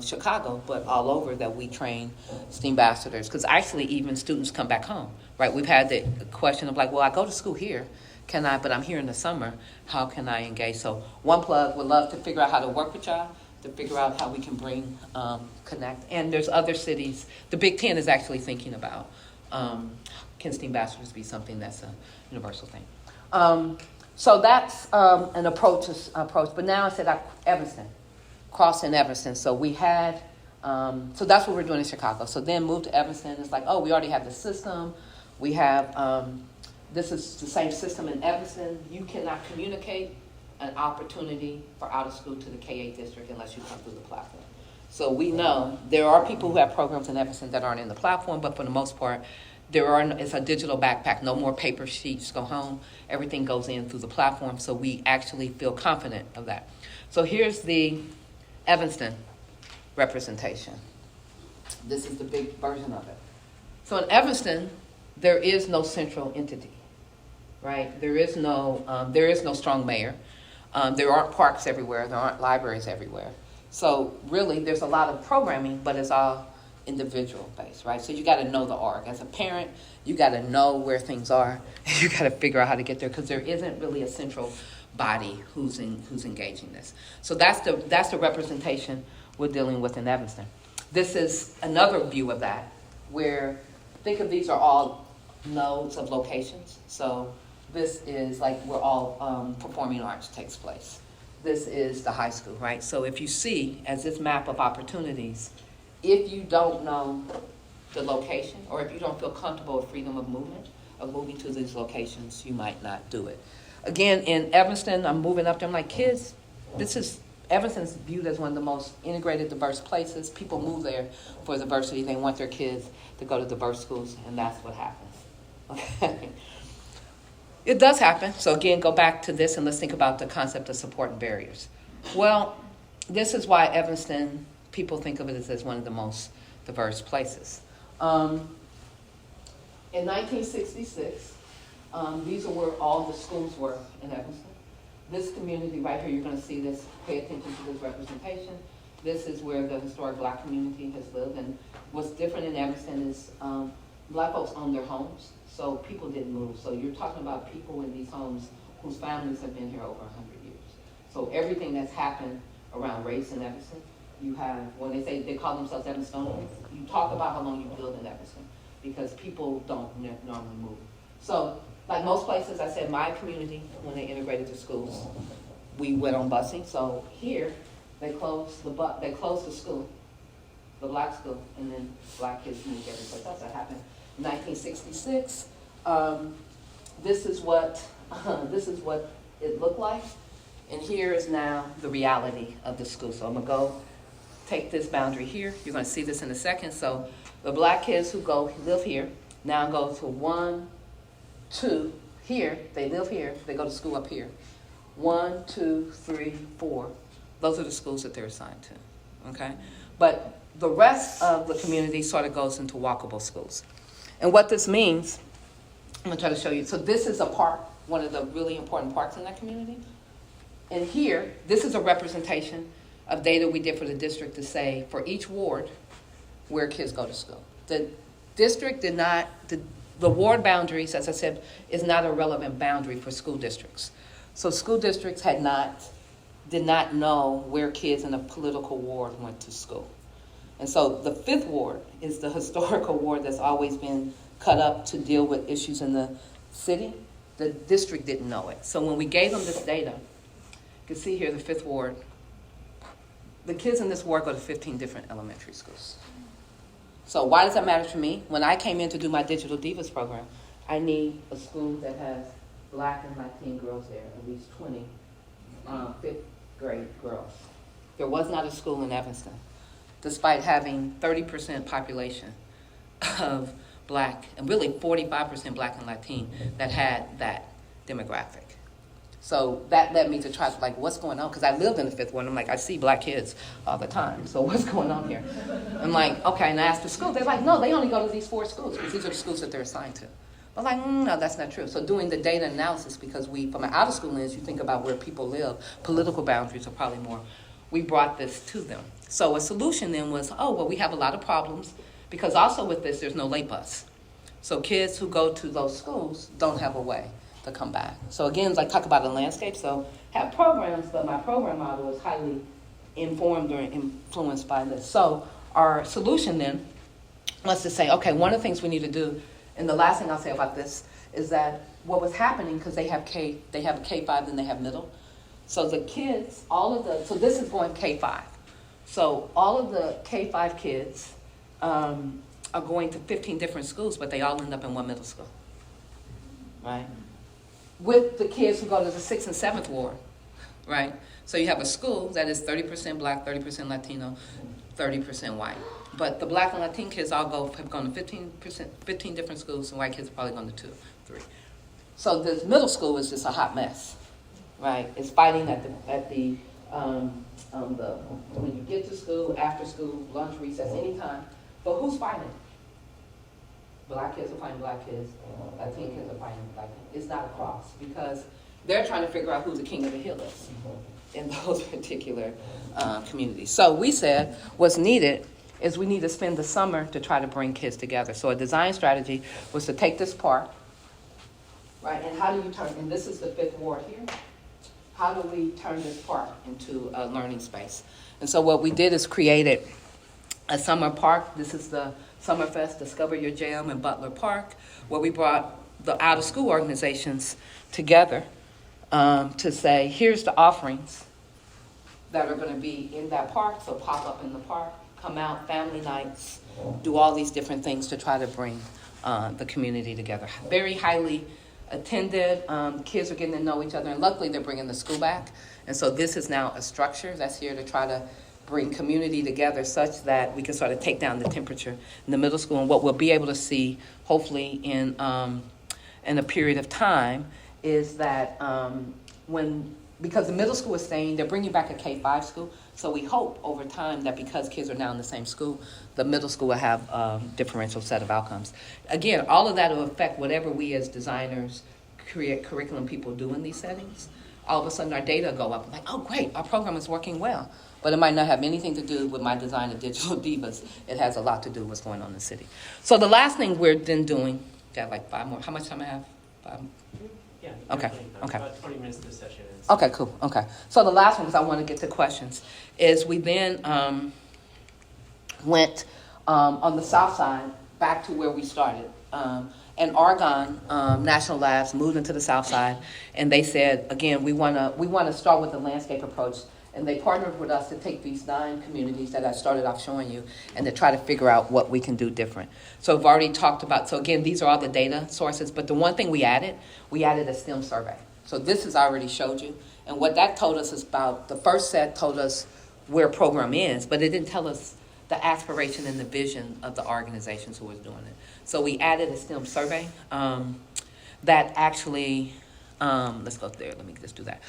Chicago, but all over, that we train STEAM ambassadors? Because actually even students come back home, right? We've had the question of like, well, I go to school here, but I'm here in the summer, how can I engage? So one plug, would love to figure out how to work with y'all, to figure out how we can bring, connect. And there's other cities, the Big Ten is actually thinking about, can STEAM ambassadors be something that's a universal thing? So that's an approach. But now it's at Evanston, crossing Evanston. So we had, so that's what we're doing in Chicago. So then moved to Evanston. It's like, oh, we already have the system. We have, this is the same system in Evanston. You cannot communicate an opportunity for out of school to the K-8 district unless you come through the platform. So we know there are people who have programs in Evanston that aren't in the platform, but for the most part, it's a digital backpack. No more paper sheets go home. Everything goes in through the platform, so we actually feel confident of that. So here's the Evanston representation. This is the big version of it. So in Evanston, there is no central entity, right? There is no strong mayor. There aren't parks everywhere. There aren't libraries everywhere. So really, there's a lot of programming, but it's all individual based, right? So you got to know the org. As a parent, you got to know where things are. You got to figure out how to get there, because there isn't really a central body who's engaging this. So that's the representation we're dealing with in Evanston. This is another view of that, where think of these are all nodes of locations. So this is like where all performing arts takes place. This is the high school, right? So if you see, as this map of opportunities, if you don't know the location, or if you don't feel comfortable with freedom of movement, of moving to these locations, you might not do it. Again, in Evanston, I'm moving up there, I'm like, kids, Evanston's viewed as one of the most integrated, diverse places. People move there for diversity. They want their kids to go to diverse schools, and that's what happens. Okay. It does happen. So again, go back to this and let's think about the concept of support and barriers. Well, this is why Evanston, people think of it as one of the most diverse places. In 1966, these are where all the schools were in Evanston. This community right here, you're going to see this, pay attention to this representation. This is where the historic black community has lived. And what's different in Evanston is black folks own their homes, so people didn't move. So you're talking about people in these homes whose families have been here over 100 years. So everything that's happened around race in Evanston, you have, when they call themselves Evanstonians, you talk about how long you've lived in Evanston, because people don't normally move. So, like most places, I said my community, when they integrated the schools, we went on busing. So here, they closed the school, the black school, and then black kids moved every place else. That happened in 1966. This is what it looked like, and here is now the reality of the school. So I'm gonna go take this boundary here. You're gonna see this in a second. So the black kids who live here now go to 1, 2 here. They live here. They go to school up here. 1, 2, 3, 4. Those are the schools that they're assigned to. Okay, but the rest of the community sort of goes into walkable schools. And what this means, I'm gonna try to show you. So this is a park, one of the really important parks in that community. And here, this is a representation of data we did for the district to say for each ward where kids go to school. The district did not, the ward boundaries, as I said, is not a relevant boundary for school districts. So school districts did not know where kids in a political ward went to school. And so the 5th ward is the historical ward that's always been cut up to deal with issues in the city. The district didn't know it. So when we gave them this data, you can see here the 5th ward, the kids in this ward go to 15 different elementary schools. So why does that matter to me? When I came in to do my Digital Divas program, I need a school that has black and Latin girls there, at least 20 5th grade girls. There was not a school in Evanston, despite having 30% population of black, and really 45% black and Latin, that had that. demographic. So that led me to try to, like, what's going on? Because I lived in the Fifth Ward, and I'm like, I see black kids all the time. So what's going on here? I'm like, okay, and I asked the school. They're like, no, they only go to these 4 schools, because these are the schools that they're assigned to. I'm like, no, that's not true. So doing the data analysis, because we, from an out-of-school lens, you think about where people live, political boundaries are probably more. We brought this to them. So a solution then was, oh, well, we have a lot of problems, because also with this, there's no late bus. So kids who go to those schools don't have a way to come back. So again, like talk about a landscape. So have programs, but my program model is highly informed or influenced by this. So our solution then was to say, okay, one of the things we need to do, and the last thing I'll say about this is that what was happening, because they have a K-5, then they have middle. So the kids, so this is going K-5. So all of the K-5 kids are going to 15 different schools, but they all end up in one middle school, right? With the kids who go to the 6th and 7th ward, right? So you have a school that is 30% black, 30% Latino, 30% white. But the black and Latino kids have gone to 15 different schools, and white kids have probably gone to 2, 3. So this middle school is just a hot mess, right? It's fighting when you get to school, after school, lunch, recess, anytime. But who's fighting? Black kids are fighting black kids, Latino kids are fighting black kids. It's not a cross, because they're trying to figure out who the king of the hill is in those particular communities. So we said what's needed is we need to spend the summer to try to bring kids together. So a design strategy was to take this park, right, and how do you turn, and this is the 5th ward here, how do we turn this park into a learning space? And so what we did is created a summer park. This is the Summerfest, Discover Your Jam in Butler Park, where we brought the out-of-school organizations together to say, here's the offerings that are going to be in that park, so pop up in the park, come out, family nights, do all these different things to try to bring the community together. Very highly attended, kids are getting to know each other, and luckily they're bringing the school back. And so this is now a structure that's here to try to bring community together such that we can sort of take down the temperature in the middle school. And what we'll be able to see, hopefully in a period of time, is that because the middle school is staying, they're bringing back a K-5 school. So we hope over time that because kids are now in the same school, the middle school will have a differential set of outcomes. Again, all of that will affect whatever we as designers, curriculum people do in these settings. All of a sudden our data go up, like, oh great, our program is working well. But it might not have anything to do with my design of digital divas. It has a lot to do with what's going on in the city. So the last thing we're then doing, got like 5 more, how much time I have? 5? Yeah. Okay. About 20 minutes to the session. Okay, cool. Okay. So the last one, because I want to get to questions, is we then went on the south side back to where we started. And Argonne National Labs moved into the south side, and they said, again, we want to start with the landscape approach. And they partnered with us to take these 9 communities that I started off showing you and to try to figure out what we can do different. So I've already talked about, so again, these are all the data sources, but the one thing we added a STEM survey. So this is I already showed you. And what that told us is about, the first set told us where program is, but it didn't tell us the aspiration and the vision of the organizations who was doing it. So we added a STEM survey that actually, let's go there, let me just do that.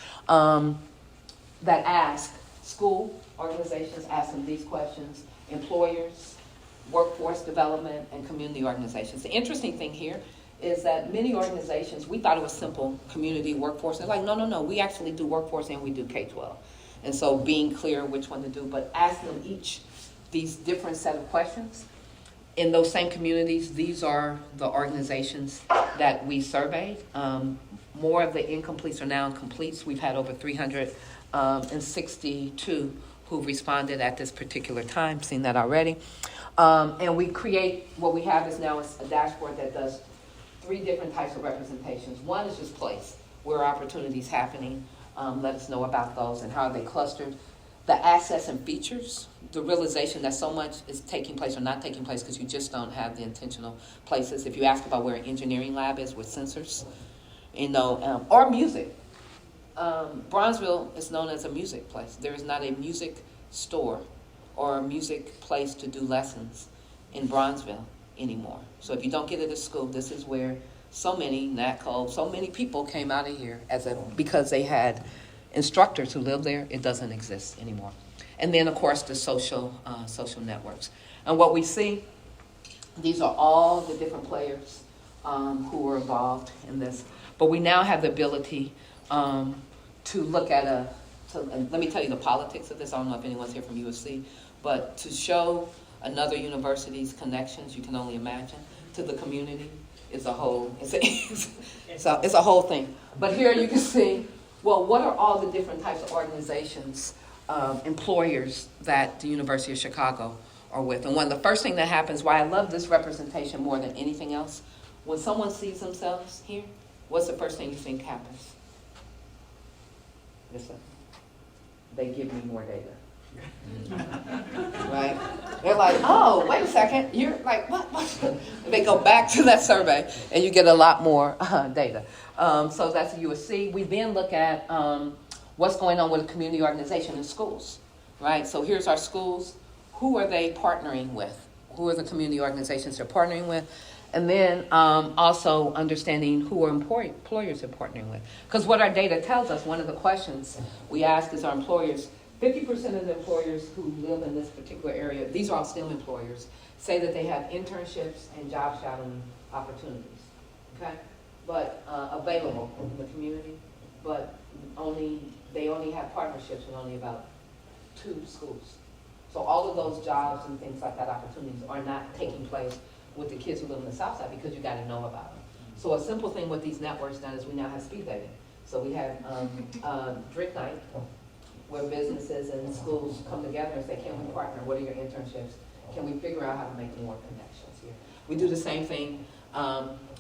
That ask school organizations, ask them these questions, employers, workforce development, and community organizations. The interesting thing here is that many organizations, we thought it was simple, community, workforce. They're like, no, we actually do workforce and we do K-12. And so being clear which one to do, but ask them each these different set of questions. In those same communities, these are the organizations that we surveyed. More of the incompletes are now completes. We've had over 362 who responded at this particular time, seen that already. And we create, what we have is now a dashboard that does 3 different types of representations. One is just place, where opportunities happening, let us know about those and how are they clustered. The access and features, the realization that so much is taking place or not taking place because you just don't have the intentional places. If you ask about where an engineering lab is with sensors, or music. Bronzeville is known as a music place. There is not a music store or a music place to do lessons in Bronzeville anymore. So if you don't get it at school, this is where so many, Nichole, so many people came out of here because they had instructors who lived there. It doesn't exist anymore. And then, of course, the social networks. And what we see, these are all the different players who were involved in this. But we now have the ability to look at and let me tell you the politics of this. I don't know if anyone's here from USC, but to show another university's connections, you can only imagine, to the community is a whole, it's a whole thing. But here you can see, well, what are all the different types of organizations, employers that the University of Chicago are with? And one of the first thing that happens, why I love this representation more than anything else, when someone sees themselves here, what's the first thing you think happens? Listen, they give me more data. Right? They're like, oh, wait a second. You're like, what? They go back to that survey, and you get a lot more data. So that's USC. We then look at what's going on with a community organization in schools, right? So here's our schools. Who are they partnering with? Who are the community organizations they're partnering with? And then also understanding who our employers are partnering with. Because what our data tells us, one of the questions we ask is our employers, 50% of the employers who live in this particular area, these are all STEM employers, say that they have internships and job shadowing opportunities, okay? But available in the community, but they only have partnerships with only about 2 schools. So all of those jobs and things like that, opportunities, are not taking place with the kids who live on the south side because you got to know about them. So a simple thing with these networks now is we now have speed dating. So we have drink night, where businesses and schools come together and say, can we partner? What are your internships? Can we figure out how to make more connections here? We do the same thing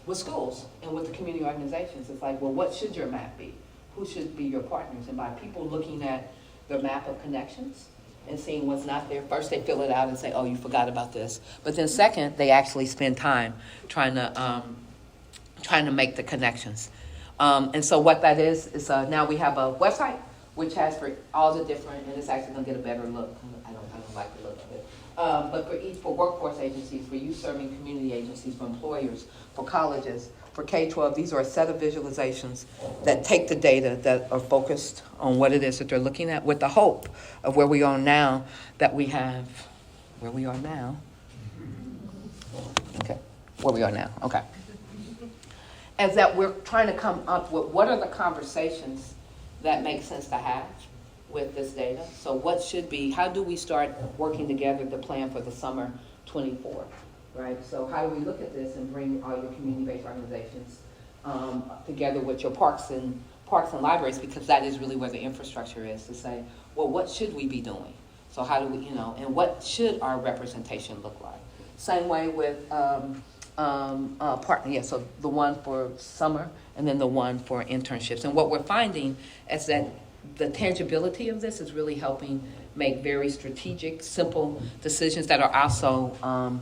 with schools and with the community organizations. It's like, well, what should your map be? Who should be your partners? And by people looking at the map of connections and seeing what's not there, first they fill it out and say, oh, you forgot about this. But then second, they actually spend time trying to make the connections. And so what that is now we have a website which has for all the different, and it's actually going to get a better look. I don't like the look of it. But for workforce agencies, for youth serving community agencies, for employers, for colleges, for K-12, these are a set of visualizations that take the data that are focused on what it is that they're looking at with the hope of where we are now, that we have, where we are now. Okay, where we are now, okay. As that we're trying to come up with what are the conversations that make sense to have with this data. So what should be, how do we start working together to plan for the summer 24, right? So how do we look at this and bring all your community-based organizations together with your parks and libraries, because that is really where the infrastructure is, to say, well, what should we be doing? So how do we, and what should our representation look like? Same way with partner, yeah, so the one for summer and then the one for internships. And what we're finding is that the tangibility of this is really helping make very strategic, simple decisions that are also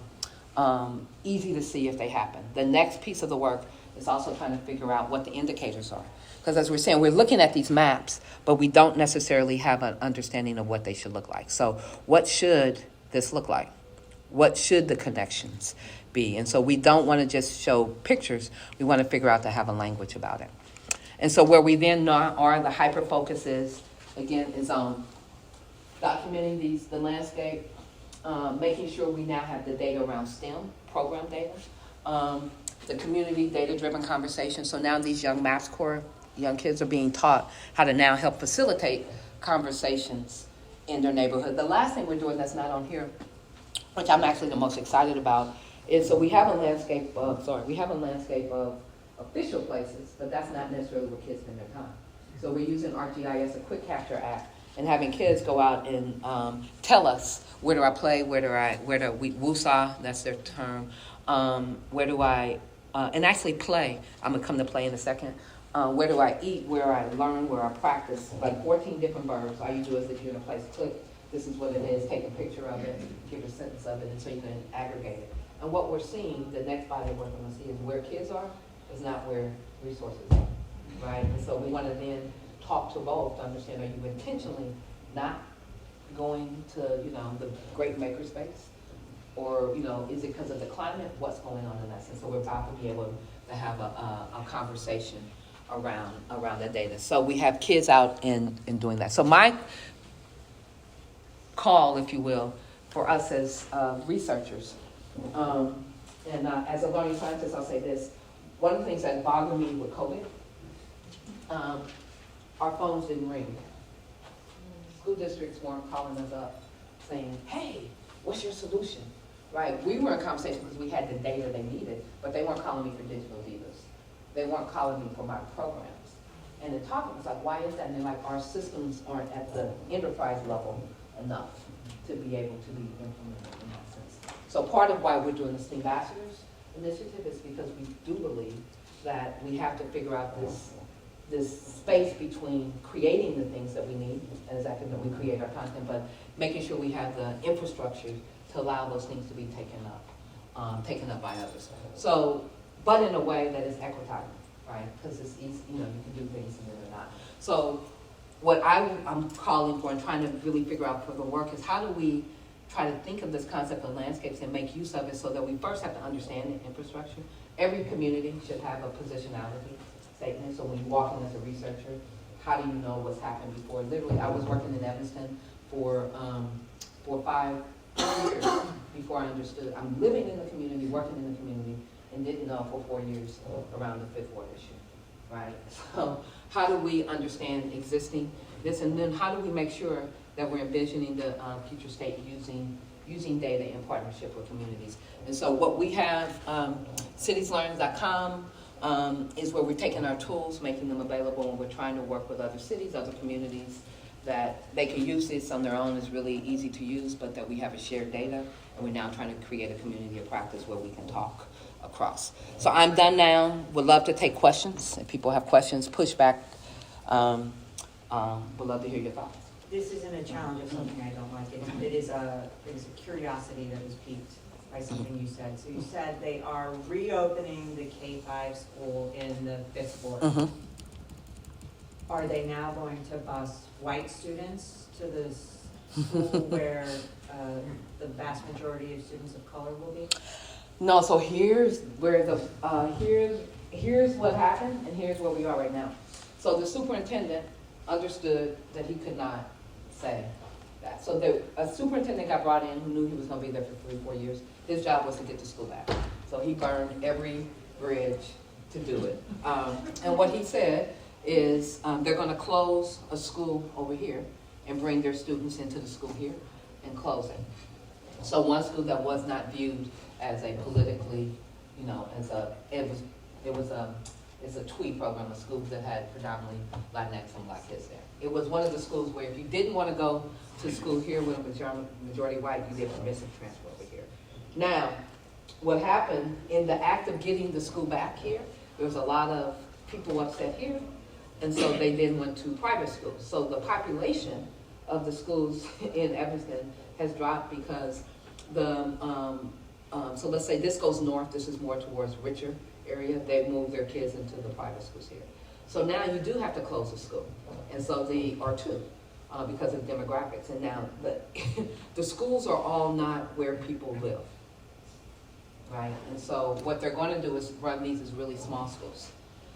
easy to see if they happen. The next piece of the work is also trying to figure out what the indicators are. Because as we're saying, we're looking at these maps, but we don't necessarily have an understanding of what they should look like. So what should this look like? What should the connections be? And so we don't want to just show pictures. We want to figure out to have a language about it. And so where we then are, the hyper-focus is, again, is on documenting the landscape, making sure we now have the data around STEM, program data, the community data-driven conversation. So now these young MAPS Corps, young kids are being taught how to now help facilitate conversations in their neighborhood. The last thing we're doing that's not on here, which I'm actually the most excited about, is so we have a landscape of official places, but that's not necessarily where kids spend their time. So we're using ArcGIS, a quick capture app, and having kids go out and tell us, where do I play, where do we woosah, that's their term, where do I, and actually play, I'm gonna come to play in a second, where do I eat, where I learn, where I practice, like 14 different verbs. All you do is if you're in a place, click, this is what it is, take a picture of it, give a sentence of it, and so you can aggregate it. And what we're seeing, the next body of work we're gonna see is where kids are, is not where resources are, right? And so we want to then talk to both to understand, are you intentionally not going to, the great makerspace? Or, is it because of the climate? What's going on in that sense? So we're about to be able to have a conversation around that data. So we have kids out in doing that. So my call, if you will, for us as researchers, and as a learning scientist, I'll say this. One of the things that bothered me with COVID, our phones didn't ring. School districts weren't calling us up saying, hey, what's your solution? Right? We were in conversation because we had the data they needed, but they weren't calling me for digital divas. They weren't calling me for my programs. And the topic was like, why is that? And they're like, our systems aren't at the enterprise level enough to be able to be implemented in that sense. So part of why we're doing this Ambassadors initiative is because we do believe that we have to figure out this space between creating the things that we need, as academics, we create our content, but making sure we have the infrastructure to allow those things to be taken up by others. So, but in a way that is equitizing, right? Because it's easy, you can do things and then they're not. So what I'm calling for and trying to really figure out for the work is how do we try to think of this concept of landscapes and make use of it so that we first have to understand the infrastructure. Every community should have a positionality statement. So when you walk in as a researcher, how do you know what's happened before? Literally, I was working in Evanston for 5 years before I understood. I'm living in the community, working in the community, and didn't know for 4 years around the Fifth Ward issue, right? So how do we understand existing this, and then how do we make sure that we're envisioning the future state using data in partnership with communities? And so what we have, citieslearn.com, is where we're taking our tools, making them available, and we're trying to work with other cities, other communities, that they can use this on their own. Is really easy to use, but that we have a shared data, and we're now trying to create a community of practice where we can talk across. So I'm done now. Would love to take questions. If people have questions, pushback, would love to hear your thoughts. This isn't a challenge of something I don't like. It is a curiosity that was piqued by something you said. So you said they are reopening the K-5 school in the Fifth Ward. Mm-hmm. Are they now going to bus white students to the school where the vast majority of students of color will be? No, so here's where here's what happened, and here's where we are right now. So the superintendent understood that he could not say that. So a superintendent got brought in who knew he was going to be there for 3-4 years. His job was to get the school back. So he burned every bridge to do it. And what he said is they're going to close a school over here and bring their students into the school here and close it. So one school that was not viewed as a politically, it's a TWE program, a school that had predominantly Latinx and Black kids there. It was one of the schools where if you didn't want to go to school here with a majority white, you did permissive transfer over here. Now, what happened in the act of getting the school back here, there was a lot of people upset here, and so they then went to private schools. So the population of the schools in Evanston has dropped because so let's say this goes north, this is more towards richer area, they move their kids into the private schools here. So now you do have to close a school, and so or two, because of demographics. And now the schools are all not where people live, right? And so what they're going to do is run these as really small schools.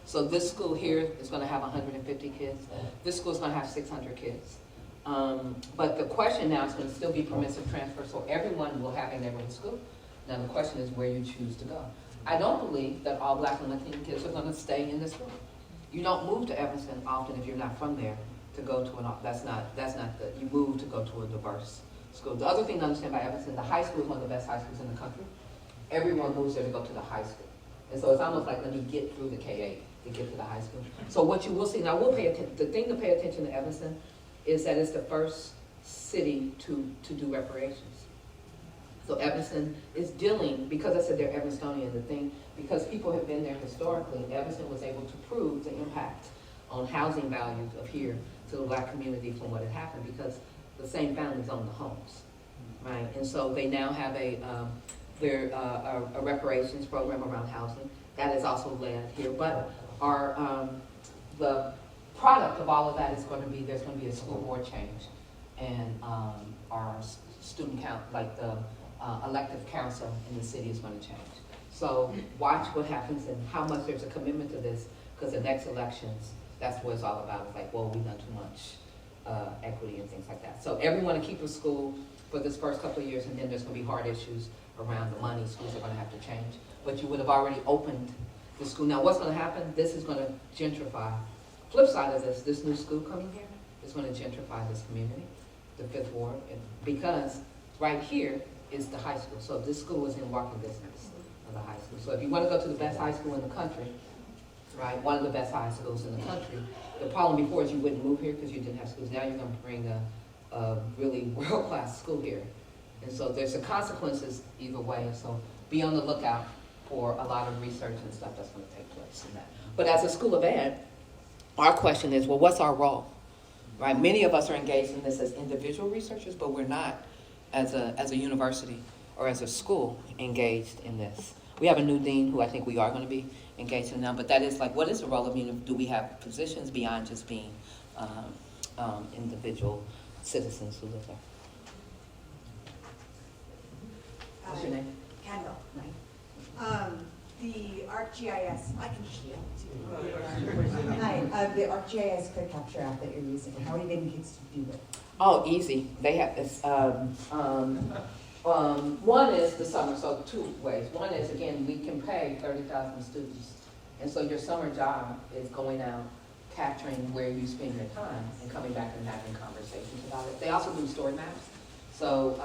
So this school here is going to have 150 kids. This school is going to have 600 kids. But the question now is going to still be permissive transfer, so everyone will have a neighborhood school. Now the question is where you choose to go. I don't believe that all Black and Latino kids are going to stay in this school. You don't move to Evanston often if you're not from there to go to you move to go to a diverse school. The other thing to understand about Evanston, the high school is one of the best high schools in the country. Everyone moves there to go to the high school. And so it's almost like let me get through the K-8 to get to the high school. So what you will see, now the thing to pay attention to Evanston is that it's the first city to do reparations. So Evanston is dealing, because I said they're Evanstonian, because people have been there historically, Evanston was able to prove the impact on housing values of here to the Black community from what had happened, because the same families own the homes, right? And so they now have a reparations program around housing that is also led here. But the product of all of that is going to be, there's going to be a school board change, and our student count, like the elective council in the city is going to change. So watch what happens and how much there's a commitment to this, because the next elections, that's what it's all about. It's like, well, we've done too much equity and things like that. So everyone to keep the school for this first couple of years, and then there's gonna be hard issues around the money. Schools are gonna have to change. But you would have already opened the school. Now what's gonna happen? This is gonna gentrify. Flip side of this new school coming here is gonna gentrify this community, the Fifth Ward, because right here is the high school. So this school is in walking distance of the high school. So if you wanna go to the best high school in the country, right, one of the best high schools in the country, the problem before is you wouldn't move here because you didn't have schools. Now you're gonna bring a really world-class school here. And so there's the consequences either way. And so be on the lookout for a lot of research and stuff that's gonna take place in that. But as a school of ed, our question is, well, what's our role? Right? Many of us are engaged in this as individual researchers, but we're not as a university or as a school engaged in this. We have a new dean who I think we are going to be engaged in now, but that is like, what is the role of, do we have positions beyond just being individual citizens who live there? What's your name? Kendall. The ArcGIS, I can just yell too. Hi, the ArcGIS code capture app that you're using, how are you getting kids to do it? Oh, easy. They have this. One is the summer, so two ways. One is, again, we can pay 30,000 students, and so your summer job is going out, capturing where you spend your time, and coming back and having conversations about it. They also do story maps. So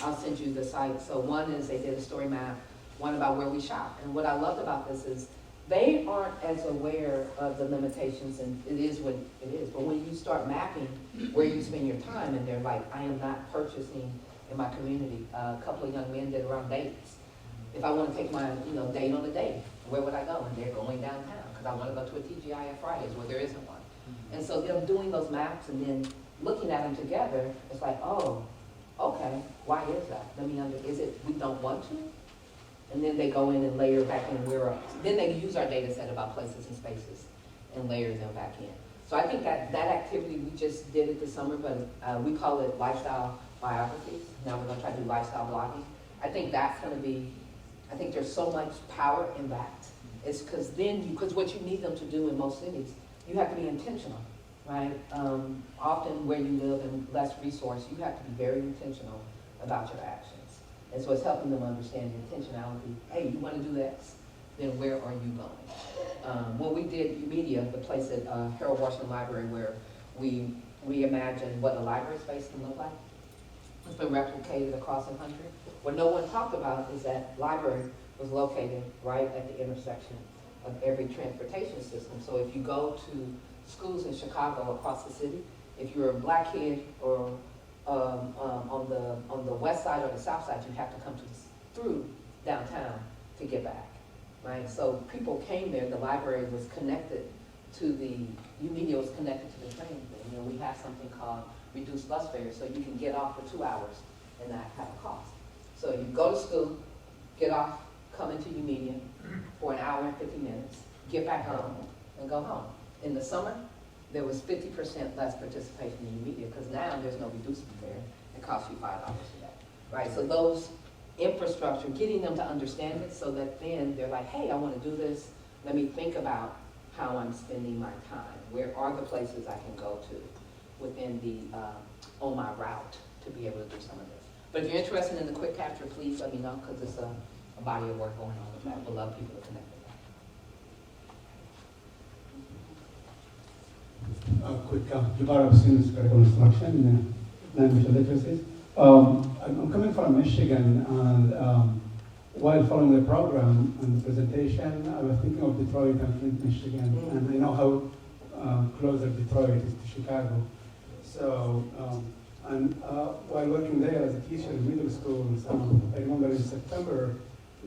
I'll send you the site. So one is they did a story map, one about where we shop. And what I loved about this is they aren't as aware of the limitations, and it is what it is. But when you start mapping where you spend your time, and they're like, I am not purchasing in my community. A couple of young men did around dates. If I want to take my date on a date, where would I go? And they're going downtown because I want to go to a TGIF Fridays where there isn't one. And so them doing those maps and then looking at them together, it's like, oh, okay, why is that? Is it we don't want to? And then they go in and layer back in then they use our data set about places and spaces and layer them back in. So I think that activity, we just did it this summer, but we call it lifestyle biographies. Now we're gonna try to do lifestyle blogging. I think that's gonna be, I think there's so much power in that. It's because what you need them to do in most cities, you have to be intentional, right? Often where you live and less resource, you have to be very intentional about your actions. And so it's helping them understand the intentionality. Hey, you want to do X, then where are you going? When we did media, the place at Harold Washington Library where we reimagined what a library space can look like, it's been replicated across the country. What no one talked about is that library was located right at the intersection of every transportation system. So if you go to schools in Chicago across the city, if you're a black kid or on the west side or the south side, you have to come through downtown to get back, right? So people came there. The library was connected to media was connected to the train thing. We have something called reduced bus fares, so you can get off for 2 hours and not have a cost. So you go to school, get off, come into media for an hour and 50 minutes, get back home, and go home. In the summer, there was 50% less participation in media because now there's no reduced fare. It costs you $5 a day, right? So those infrastructure, getting them to understand it so that then they're like, hey, I want to do this. Let me think about how I'm spending my time. Where are the places I can go to within on my route to be able to do some of this? But if you're interested in the quick capture, please let me know because it's a body of work going on with that. We'd love people to connect with that. Quick Department of Students Critical Instruction, language and literacy. I'm coming from Michigan, and while following the program and the presentation, I was thinking of Detroit and Flint, Michigan, and I know how closer Detroit is to Chicago. So, while working there as a teacher in middle schools, I remember in September,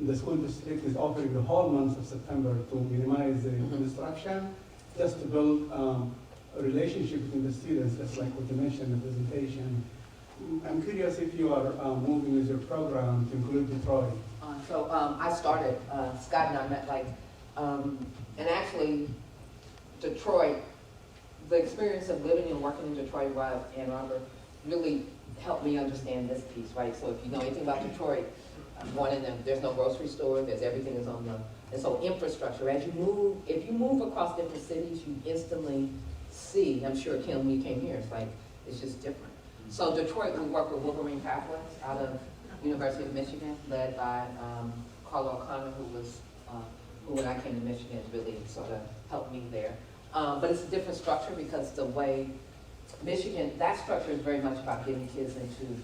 the school district is offering the whole month of September to minimize the instruction, just to build a relationship between the students, just like what you mentioned in the presentation. I'm curious if you are moving with your program to include Detroit. So I started, Scott and I met and actually Detroit, the experience of living and working in Detroit while Ann Arbor really helped me understand this piece, right? So if you know anything about Detroit, one in them, there's no grocery store, there's everything is on the, and so infrastructure, as you move, if you move across different cities, you instantly see, I'm sure Kim, when you came here, it's like, it's just different. So Detroit, we work with Wolverine Pathways out of University of Michigan, led by Carla O'Connor, who when I came to Michigan really sort of helped me there. But it's a different structure because the way Michigan, that structure is very much about getting kids into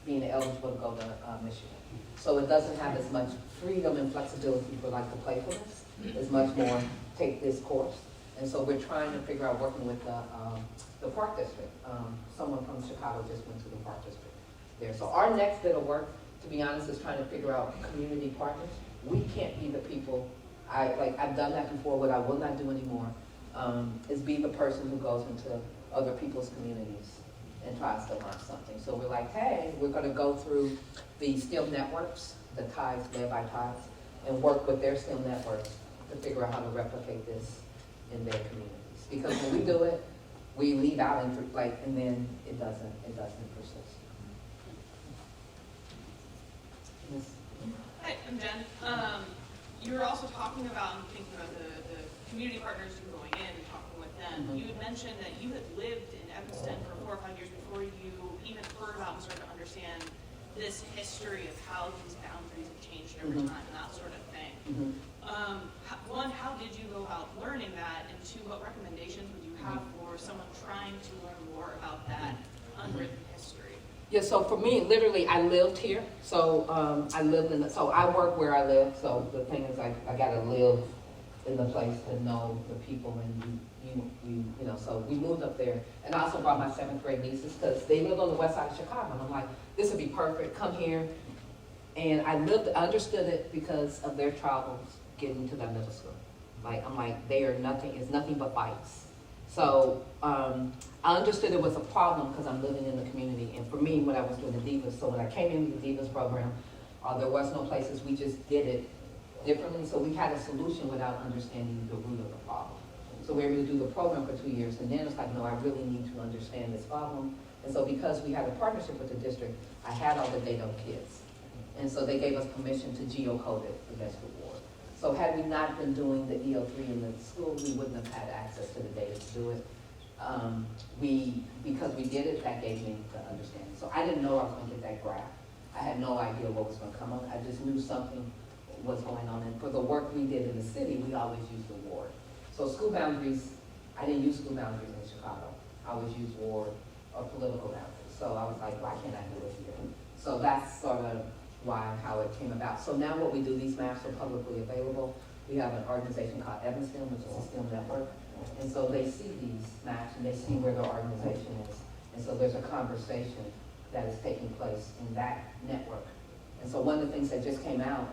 being eligible to go to Michigan. So it doesn't have as much freedom and flexibility for like the playfulness. It's much more take this course. And so we're trying to figure out working with the Park District. Someone from Chicago just went to the Park District there. So our next bit of work, to be honest, is trying to figure out community partners. We can't be the people, I've done that before, what I will not do anymore, is be the person who goes into other people's communities and tries to launch something. So we're like, hey, we're gonna go through the STEM networks, the ties led by ties, and work with their STEM networks to figure out how to replicate this in their communities. Because when we do it, we leave out and then it doesn't persist. Yes. Hi, I'm Jen. You were also talking about and thinking about the community partners who are going in and talking with them. Mhm. You had mentioned that you had lived in Evanston for 4 or 5 years before you even heard about and started to understand this history of how these boundaries have changed over Mhm. time and that sort of thing. Mhm. One, how did you go about learning that? And two, what recommendations would you have for someone trying to learn more about that unwritten history? Yeah, so for me, literally, I lived here. So I lived so I work where I live. So the thing is, I gotta live in the place to know the people and you know, so we moved up there. And I also brought my 7th grade nieces because they lived on the west side of Chicago. And I'm like, this would be perfect, come here. And I understood it because of their troubles getting to that middle school. I'm like, it's nothing but fights. So I understood it was a problem because I'm living in the community. And for me, when I was doing the Divas, so when I came into the Divas program, there was no places, we just did it differently. So we had a solution without understanding the root of the problem. So we were able to do the program for 2 years. And then it's like, no, I really need to understand this problem. And so because we had a partnership with the district, I had all the data on kids. And so they gave us permission to geocode it against the war. So had we not been doing the EO3 in the school, we wouldn't have had access to the data to do it. Because we did it, that gave me the understanding. So I didn't know I was going to get that graph. I had no idea what was going to come on. I just knew something was going on. And for the work we did in the city, we always used the ward. So school boundaries, I didn't use school boundaries in Chicago. I always used ward or political boundaries. So I was like, why can't I do it here? So that's sort of how it came about. So now what we do, these maps are publicly available. We have an organization called Evanston, which is a STEM network. And so they see these maps and they see where their organization is. And so there's a conversation that is taking place in that network. And so one of the things that just came out,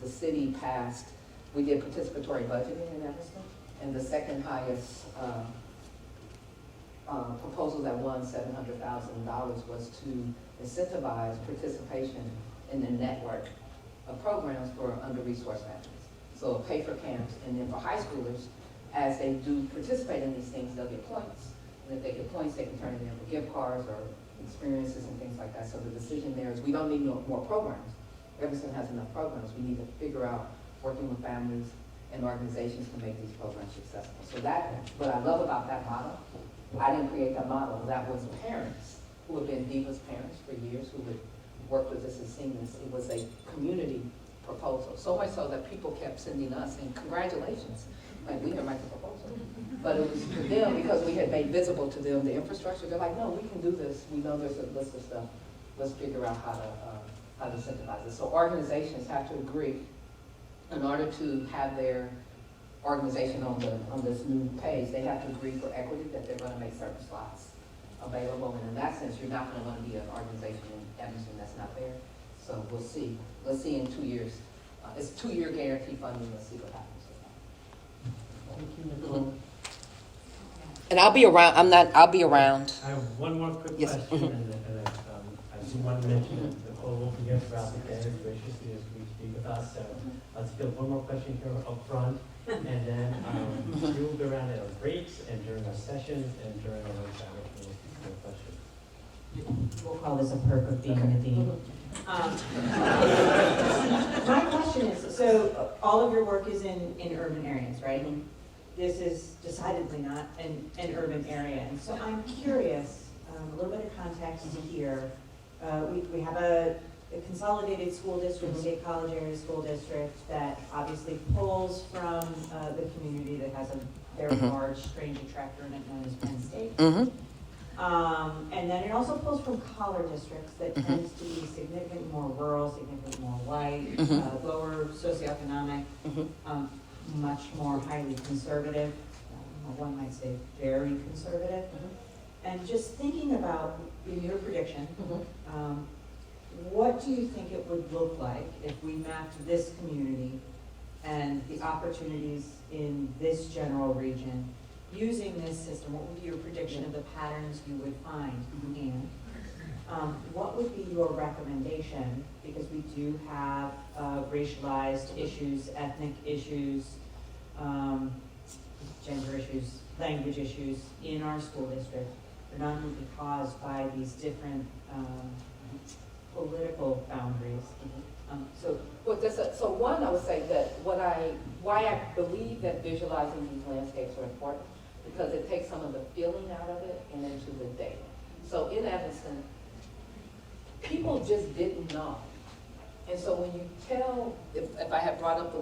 the city passed, we did participatory budgeting in Evanston, and the second highest proposal that won $700,000 was to incentivize participation in the network of programs for under-resourced families. So pay for camps, and then for high schoolers, as they do participate in these things, they'll get points. And if they get points, they can turn it in for gift cards or experiences and things like that. So the decision there is we don't need more programs. Evanston has enough programs. We need to figure out working with families and organizations to make these programs successful. So that, what I love about that model, I didn't create that model. That was parents who have been Divas parents for years who would work with us and seen this. It was a community proposal. So much so that people kept sending us saying, congratulations. Like, we didn't write the proposal. But it was for them because we had made visible to them the infrastructure. They're like, no, we can do this. We know there's a list of stuff. Let's figure out how to incentivize it. So organizations have to agree in order to have their organization on this new page, they have to agree for equity that they're going to make certain slots available. And in that sense, you're not going to want to be an organization in Evanston that's not there. So we'll see. Let's see in 2 years. It's 2-year guarantee funding. Let's see what happens. Thank you, Nichole. And I'll be around. I'll be around. I have one more quick Yes. question, and I just want to mention that Nichole will be here throughout the day, as graciously as we speak with us. So let's get one more question here up front, and then we will go around at our breaks and during our sessions and during our lunch hour for questions. We'll call this a perk of being a dean. My question is, so all of your work is in urban areas, right? This is decidedly not an urban area, and so I'm curious, a little bit of context here. We have a consolidated school district, state college area school district that obviously pulls from the community that has a very large, strange attractor in it known as Penn State. And then it also pulls from collar districts that tends to be significantly more rural, significantly more white, lower socioeconomic, much more highly conservative, one might say very conservative. And just thinking about, in your prediction, what do you think it would look like if we mapped this community and the opportunities in this general region using this system? What would be your prediction of the patterns you would find? And what would be your recommendation? Because we do have racialized issues, ethnic issues, gender issues, language issues in our school district. They're not only caused by these different political boundaries. So one, I would say that why I believe that visualizing these landscapes are important, because it takes some of the feeling out of it and into the data. So in Evanston, people just didn't know. And so when you tell, if I had brought up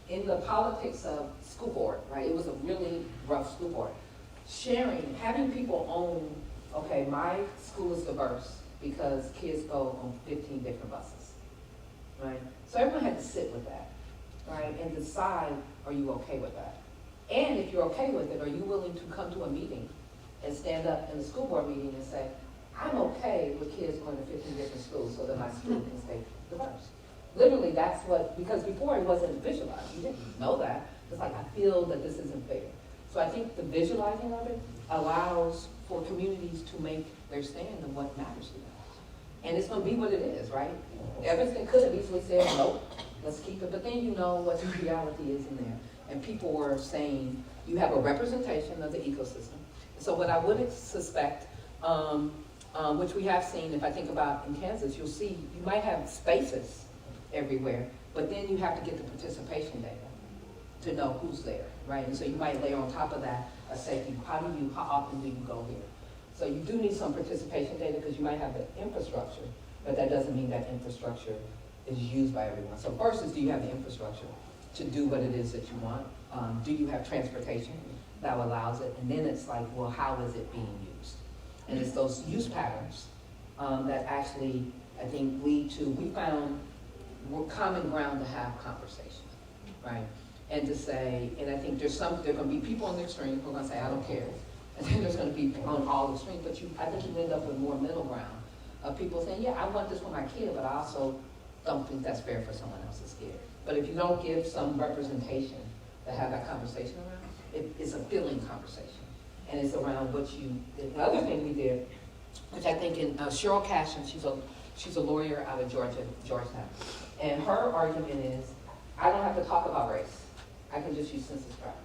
in the politics of school board, right, it was a really rough school board. Having people own, okay, my school is diverse because kids go on 15 different buses, right? So everyone had to sit with that, right, and decide, are you okay with that? And if you're okay with it, are you willing to come to a meeting and stand up in the school board meeting and say, I'm okay with kids going to 15 different schools so that my school can stay diverse? Literally, that's what, because before it wasn't visualized. You didn't know that. It's like, I feel that this isn't fair. So I think the visualizing of it allows for communities to make their stand on what matters to them. And it's going to be what it is, right? Evanston could have easily said, nope, let's keep it. But then you know what the reality is in there. And people were saying, you have a representation of the ecosystem. So what I would suspect, which we have seen, if I think about in Kansas, you'll see, you might have spaces everywhere, but then you have to get the participation data to know who's there, right? And so you might layer on top of that a safety. How often do you go here? So you do need some participation data because you might have the infrastructure, but that doesn't mean that infrastructure is used by everyone. So first is, do you have the infrastructure to do what it is that you want? Do you have transportation that allows it? And then it's like, well, how is it being used? And it's those use patterns that actually, I think, lead to, we found common ground to have conversation, right? And to say, and I think there are going to be people on the extreme who are going to say, I don't care. And then there's going to be on all the extremes, but I think you end up with more middle ground of people saying, yeah, I want this for my kid, but I also don't think that's fair for someone else's kid. But if you don't give some representation to have that conversation around, it's a feeling conversation. And it's around the other thing we did, which I think in Cheryl Cashin, she's a lawyer out of Georgetown. And her argument is, I don't have to talk about race. I can just use census tract.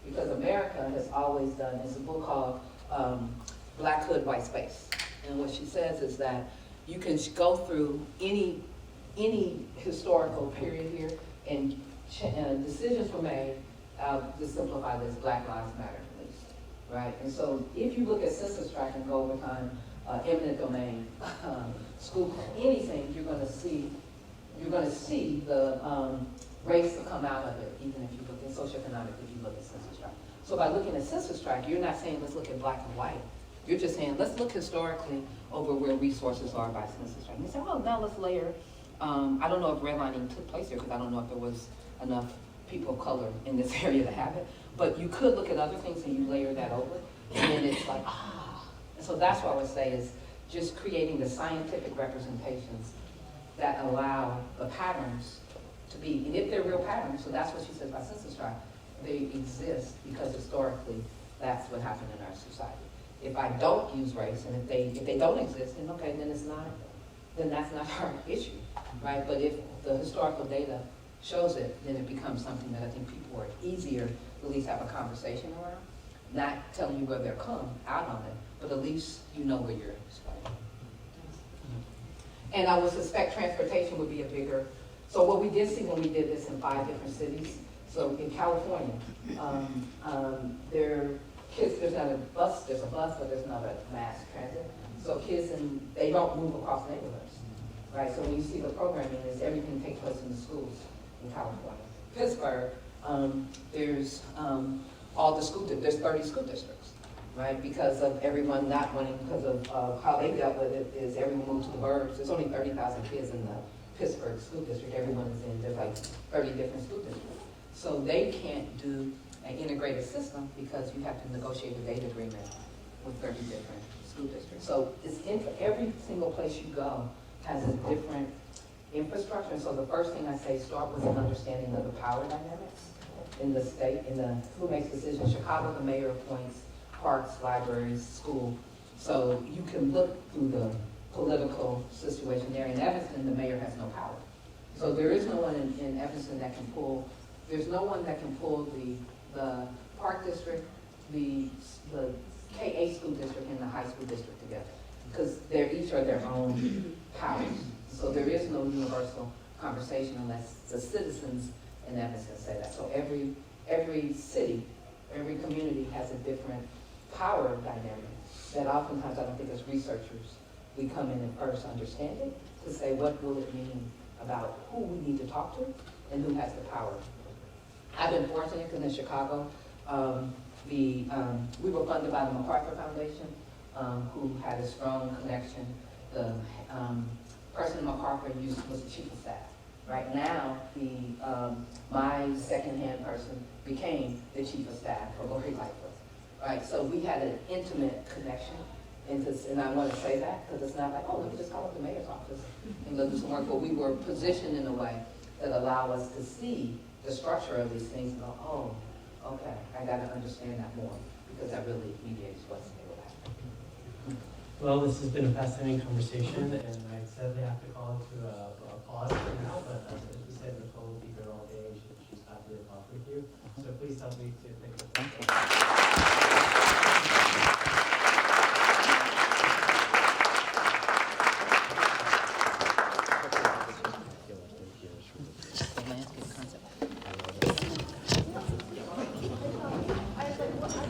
Because America has always done, there's a book called Black Hood, White Space. And what she says is that you can go through any historical period here and decisions were made, to simplify this, Black Lives Matter at least, right? And so if you look at census tract and go over time, eminent domain, school code, anything, you're going to see the race to come out of it, even if you look at socioeconomic, if you look at census tract. So by looking at census tract, you're not saying let's look at black and white. You're just saying let's look historically over where resources are by census tract. And you say, well, now let's layer. I don't know if redlining took place here because I don't know if there was enough people of color in this area to have it. But you could look at other things and you layer that over, and then it's like, And so that's what I would say is just creating the scientific representations that allow the patterns to be, and if they're real patterns, so that's what she says about census tract, they exist because historically that's what happened in our society. If I don't use race, and if they don't exist, then okay, then that's not our issue, right? But if the historical data shows it, then it becomes something that I think people are easier to at least have a conversation around, not telling you where they're come out on it, but at least you know where you're starting. And I would suspect transportation would be a bigger, so what we did see when we did this in 5 different cities, so in California, there's not a bus, there's a bus, but there's not a mass transit. So kids, they don't move across neighborhoods, right? So when you see the programming, is everything takes place in the schools in California. Pittsburgh, there's all the there's 30 school districts, right? Because of everyone not wanting, because of how they dealt with it, is everyone moved to the burbs. There's only 30,000 kids in the Pittsburgh school district. Everyone is in, there's like 30 different school districts. So they can't do an integrated system because you have to negotiate a data agreement with 30 different school districts. So it's every single place you go has a different infrastructure. So the first thing I say, start with an understanding of the power dynamics in the state, who makes decisions. Chicago, the mayor appoints parks, libraries, school. So you can look through the political situation there. In Evanston, the mayor has no power. So there is no one in Evanston that can pull, there's no one that can pull the park district, the KA school district and the high school district together. Because they each are their own powers. So there is no universal conversation unless the citizens in Evanston say that. So every city, every community has a different power dynamic that oftentimes I don't think as researchers we come in and first understand it to say what will it mean about who we need to talk to and who has the power. I've been fortunate because in Chicago, we were funded by the MacArthur Foundation, who had a strong connection. The person in MacArthur was the chief of staff. Right now, my second-hand person became the chief of staff for Lori Lightfoot. Right, so we had an intimate connection, and I want to say that because it's not like, oh, let me just call up the mayor's office and go do some work. But we were positioned in a way that allowed us to see the structure of these things and go, oh, okay, I got to understand that more because that really mediates what's happening. Well, this has been a fascinating conversation, and I sadly have to call it to a pause for now, but as you said, Nichole will be here all day, and she's happy to talk with you. So please help me to thank you.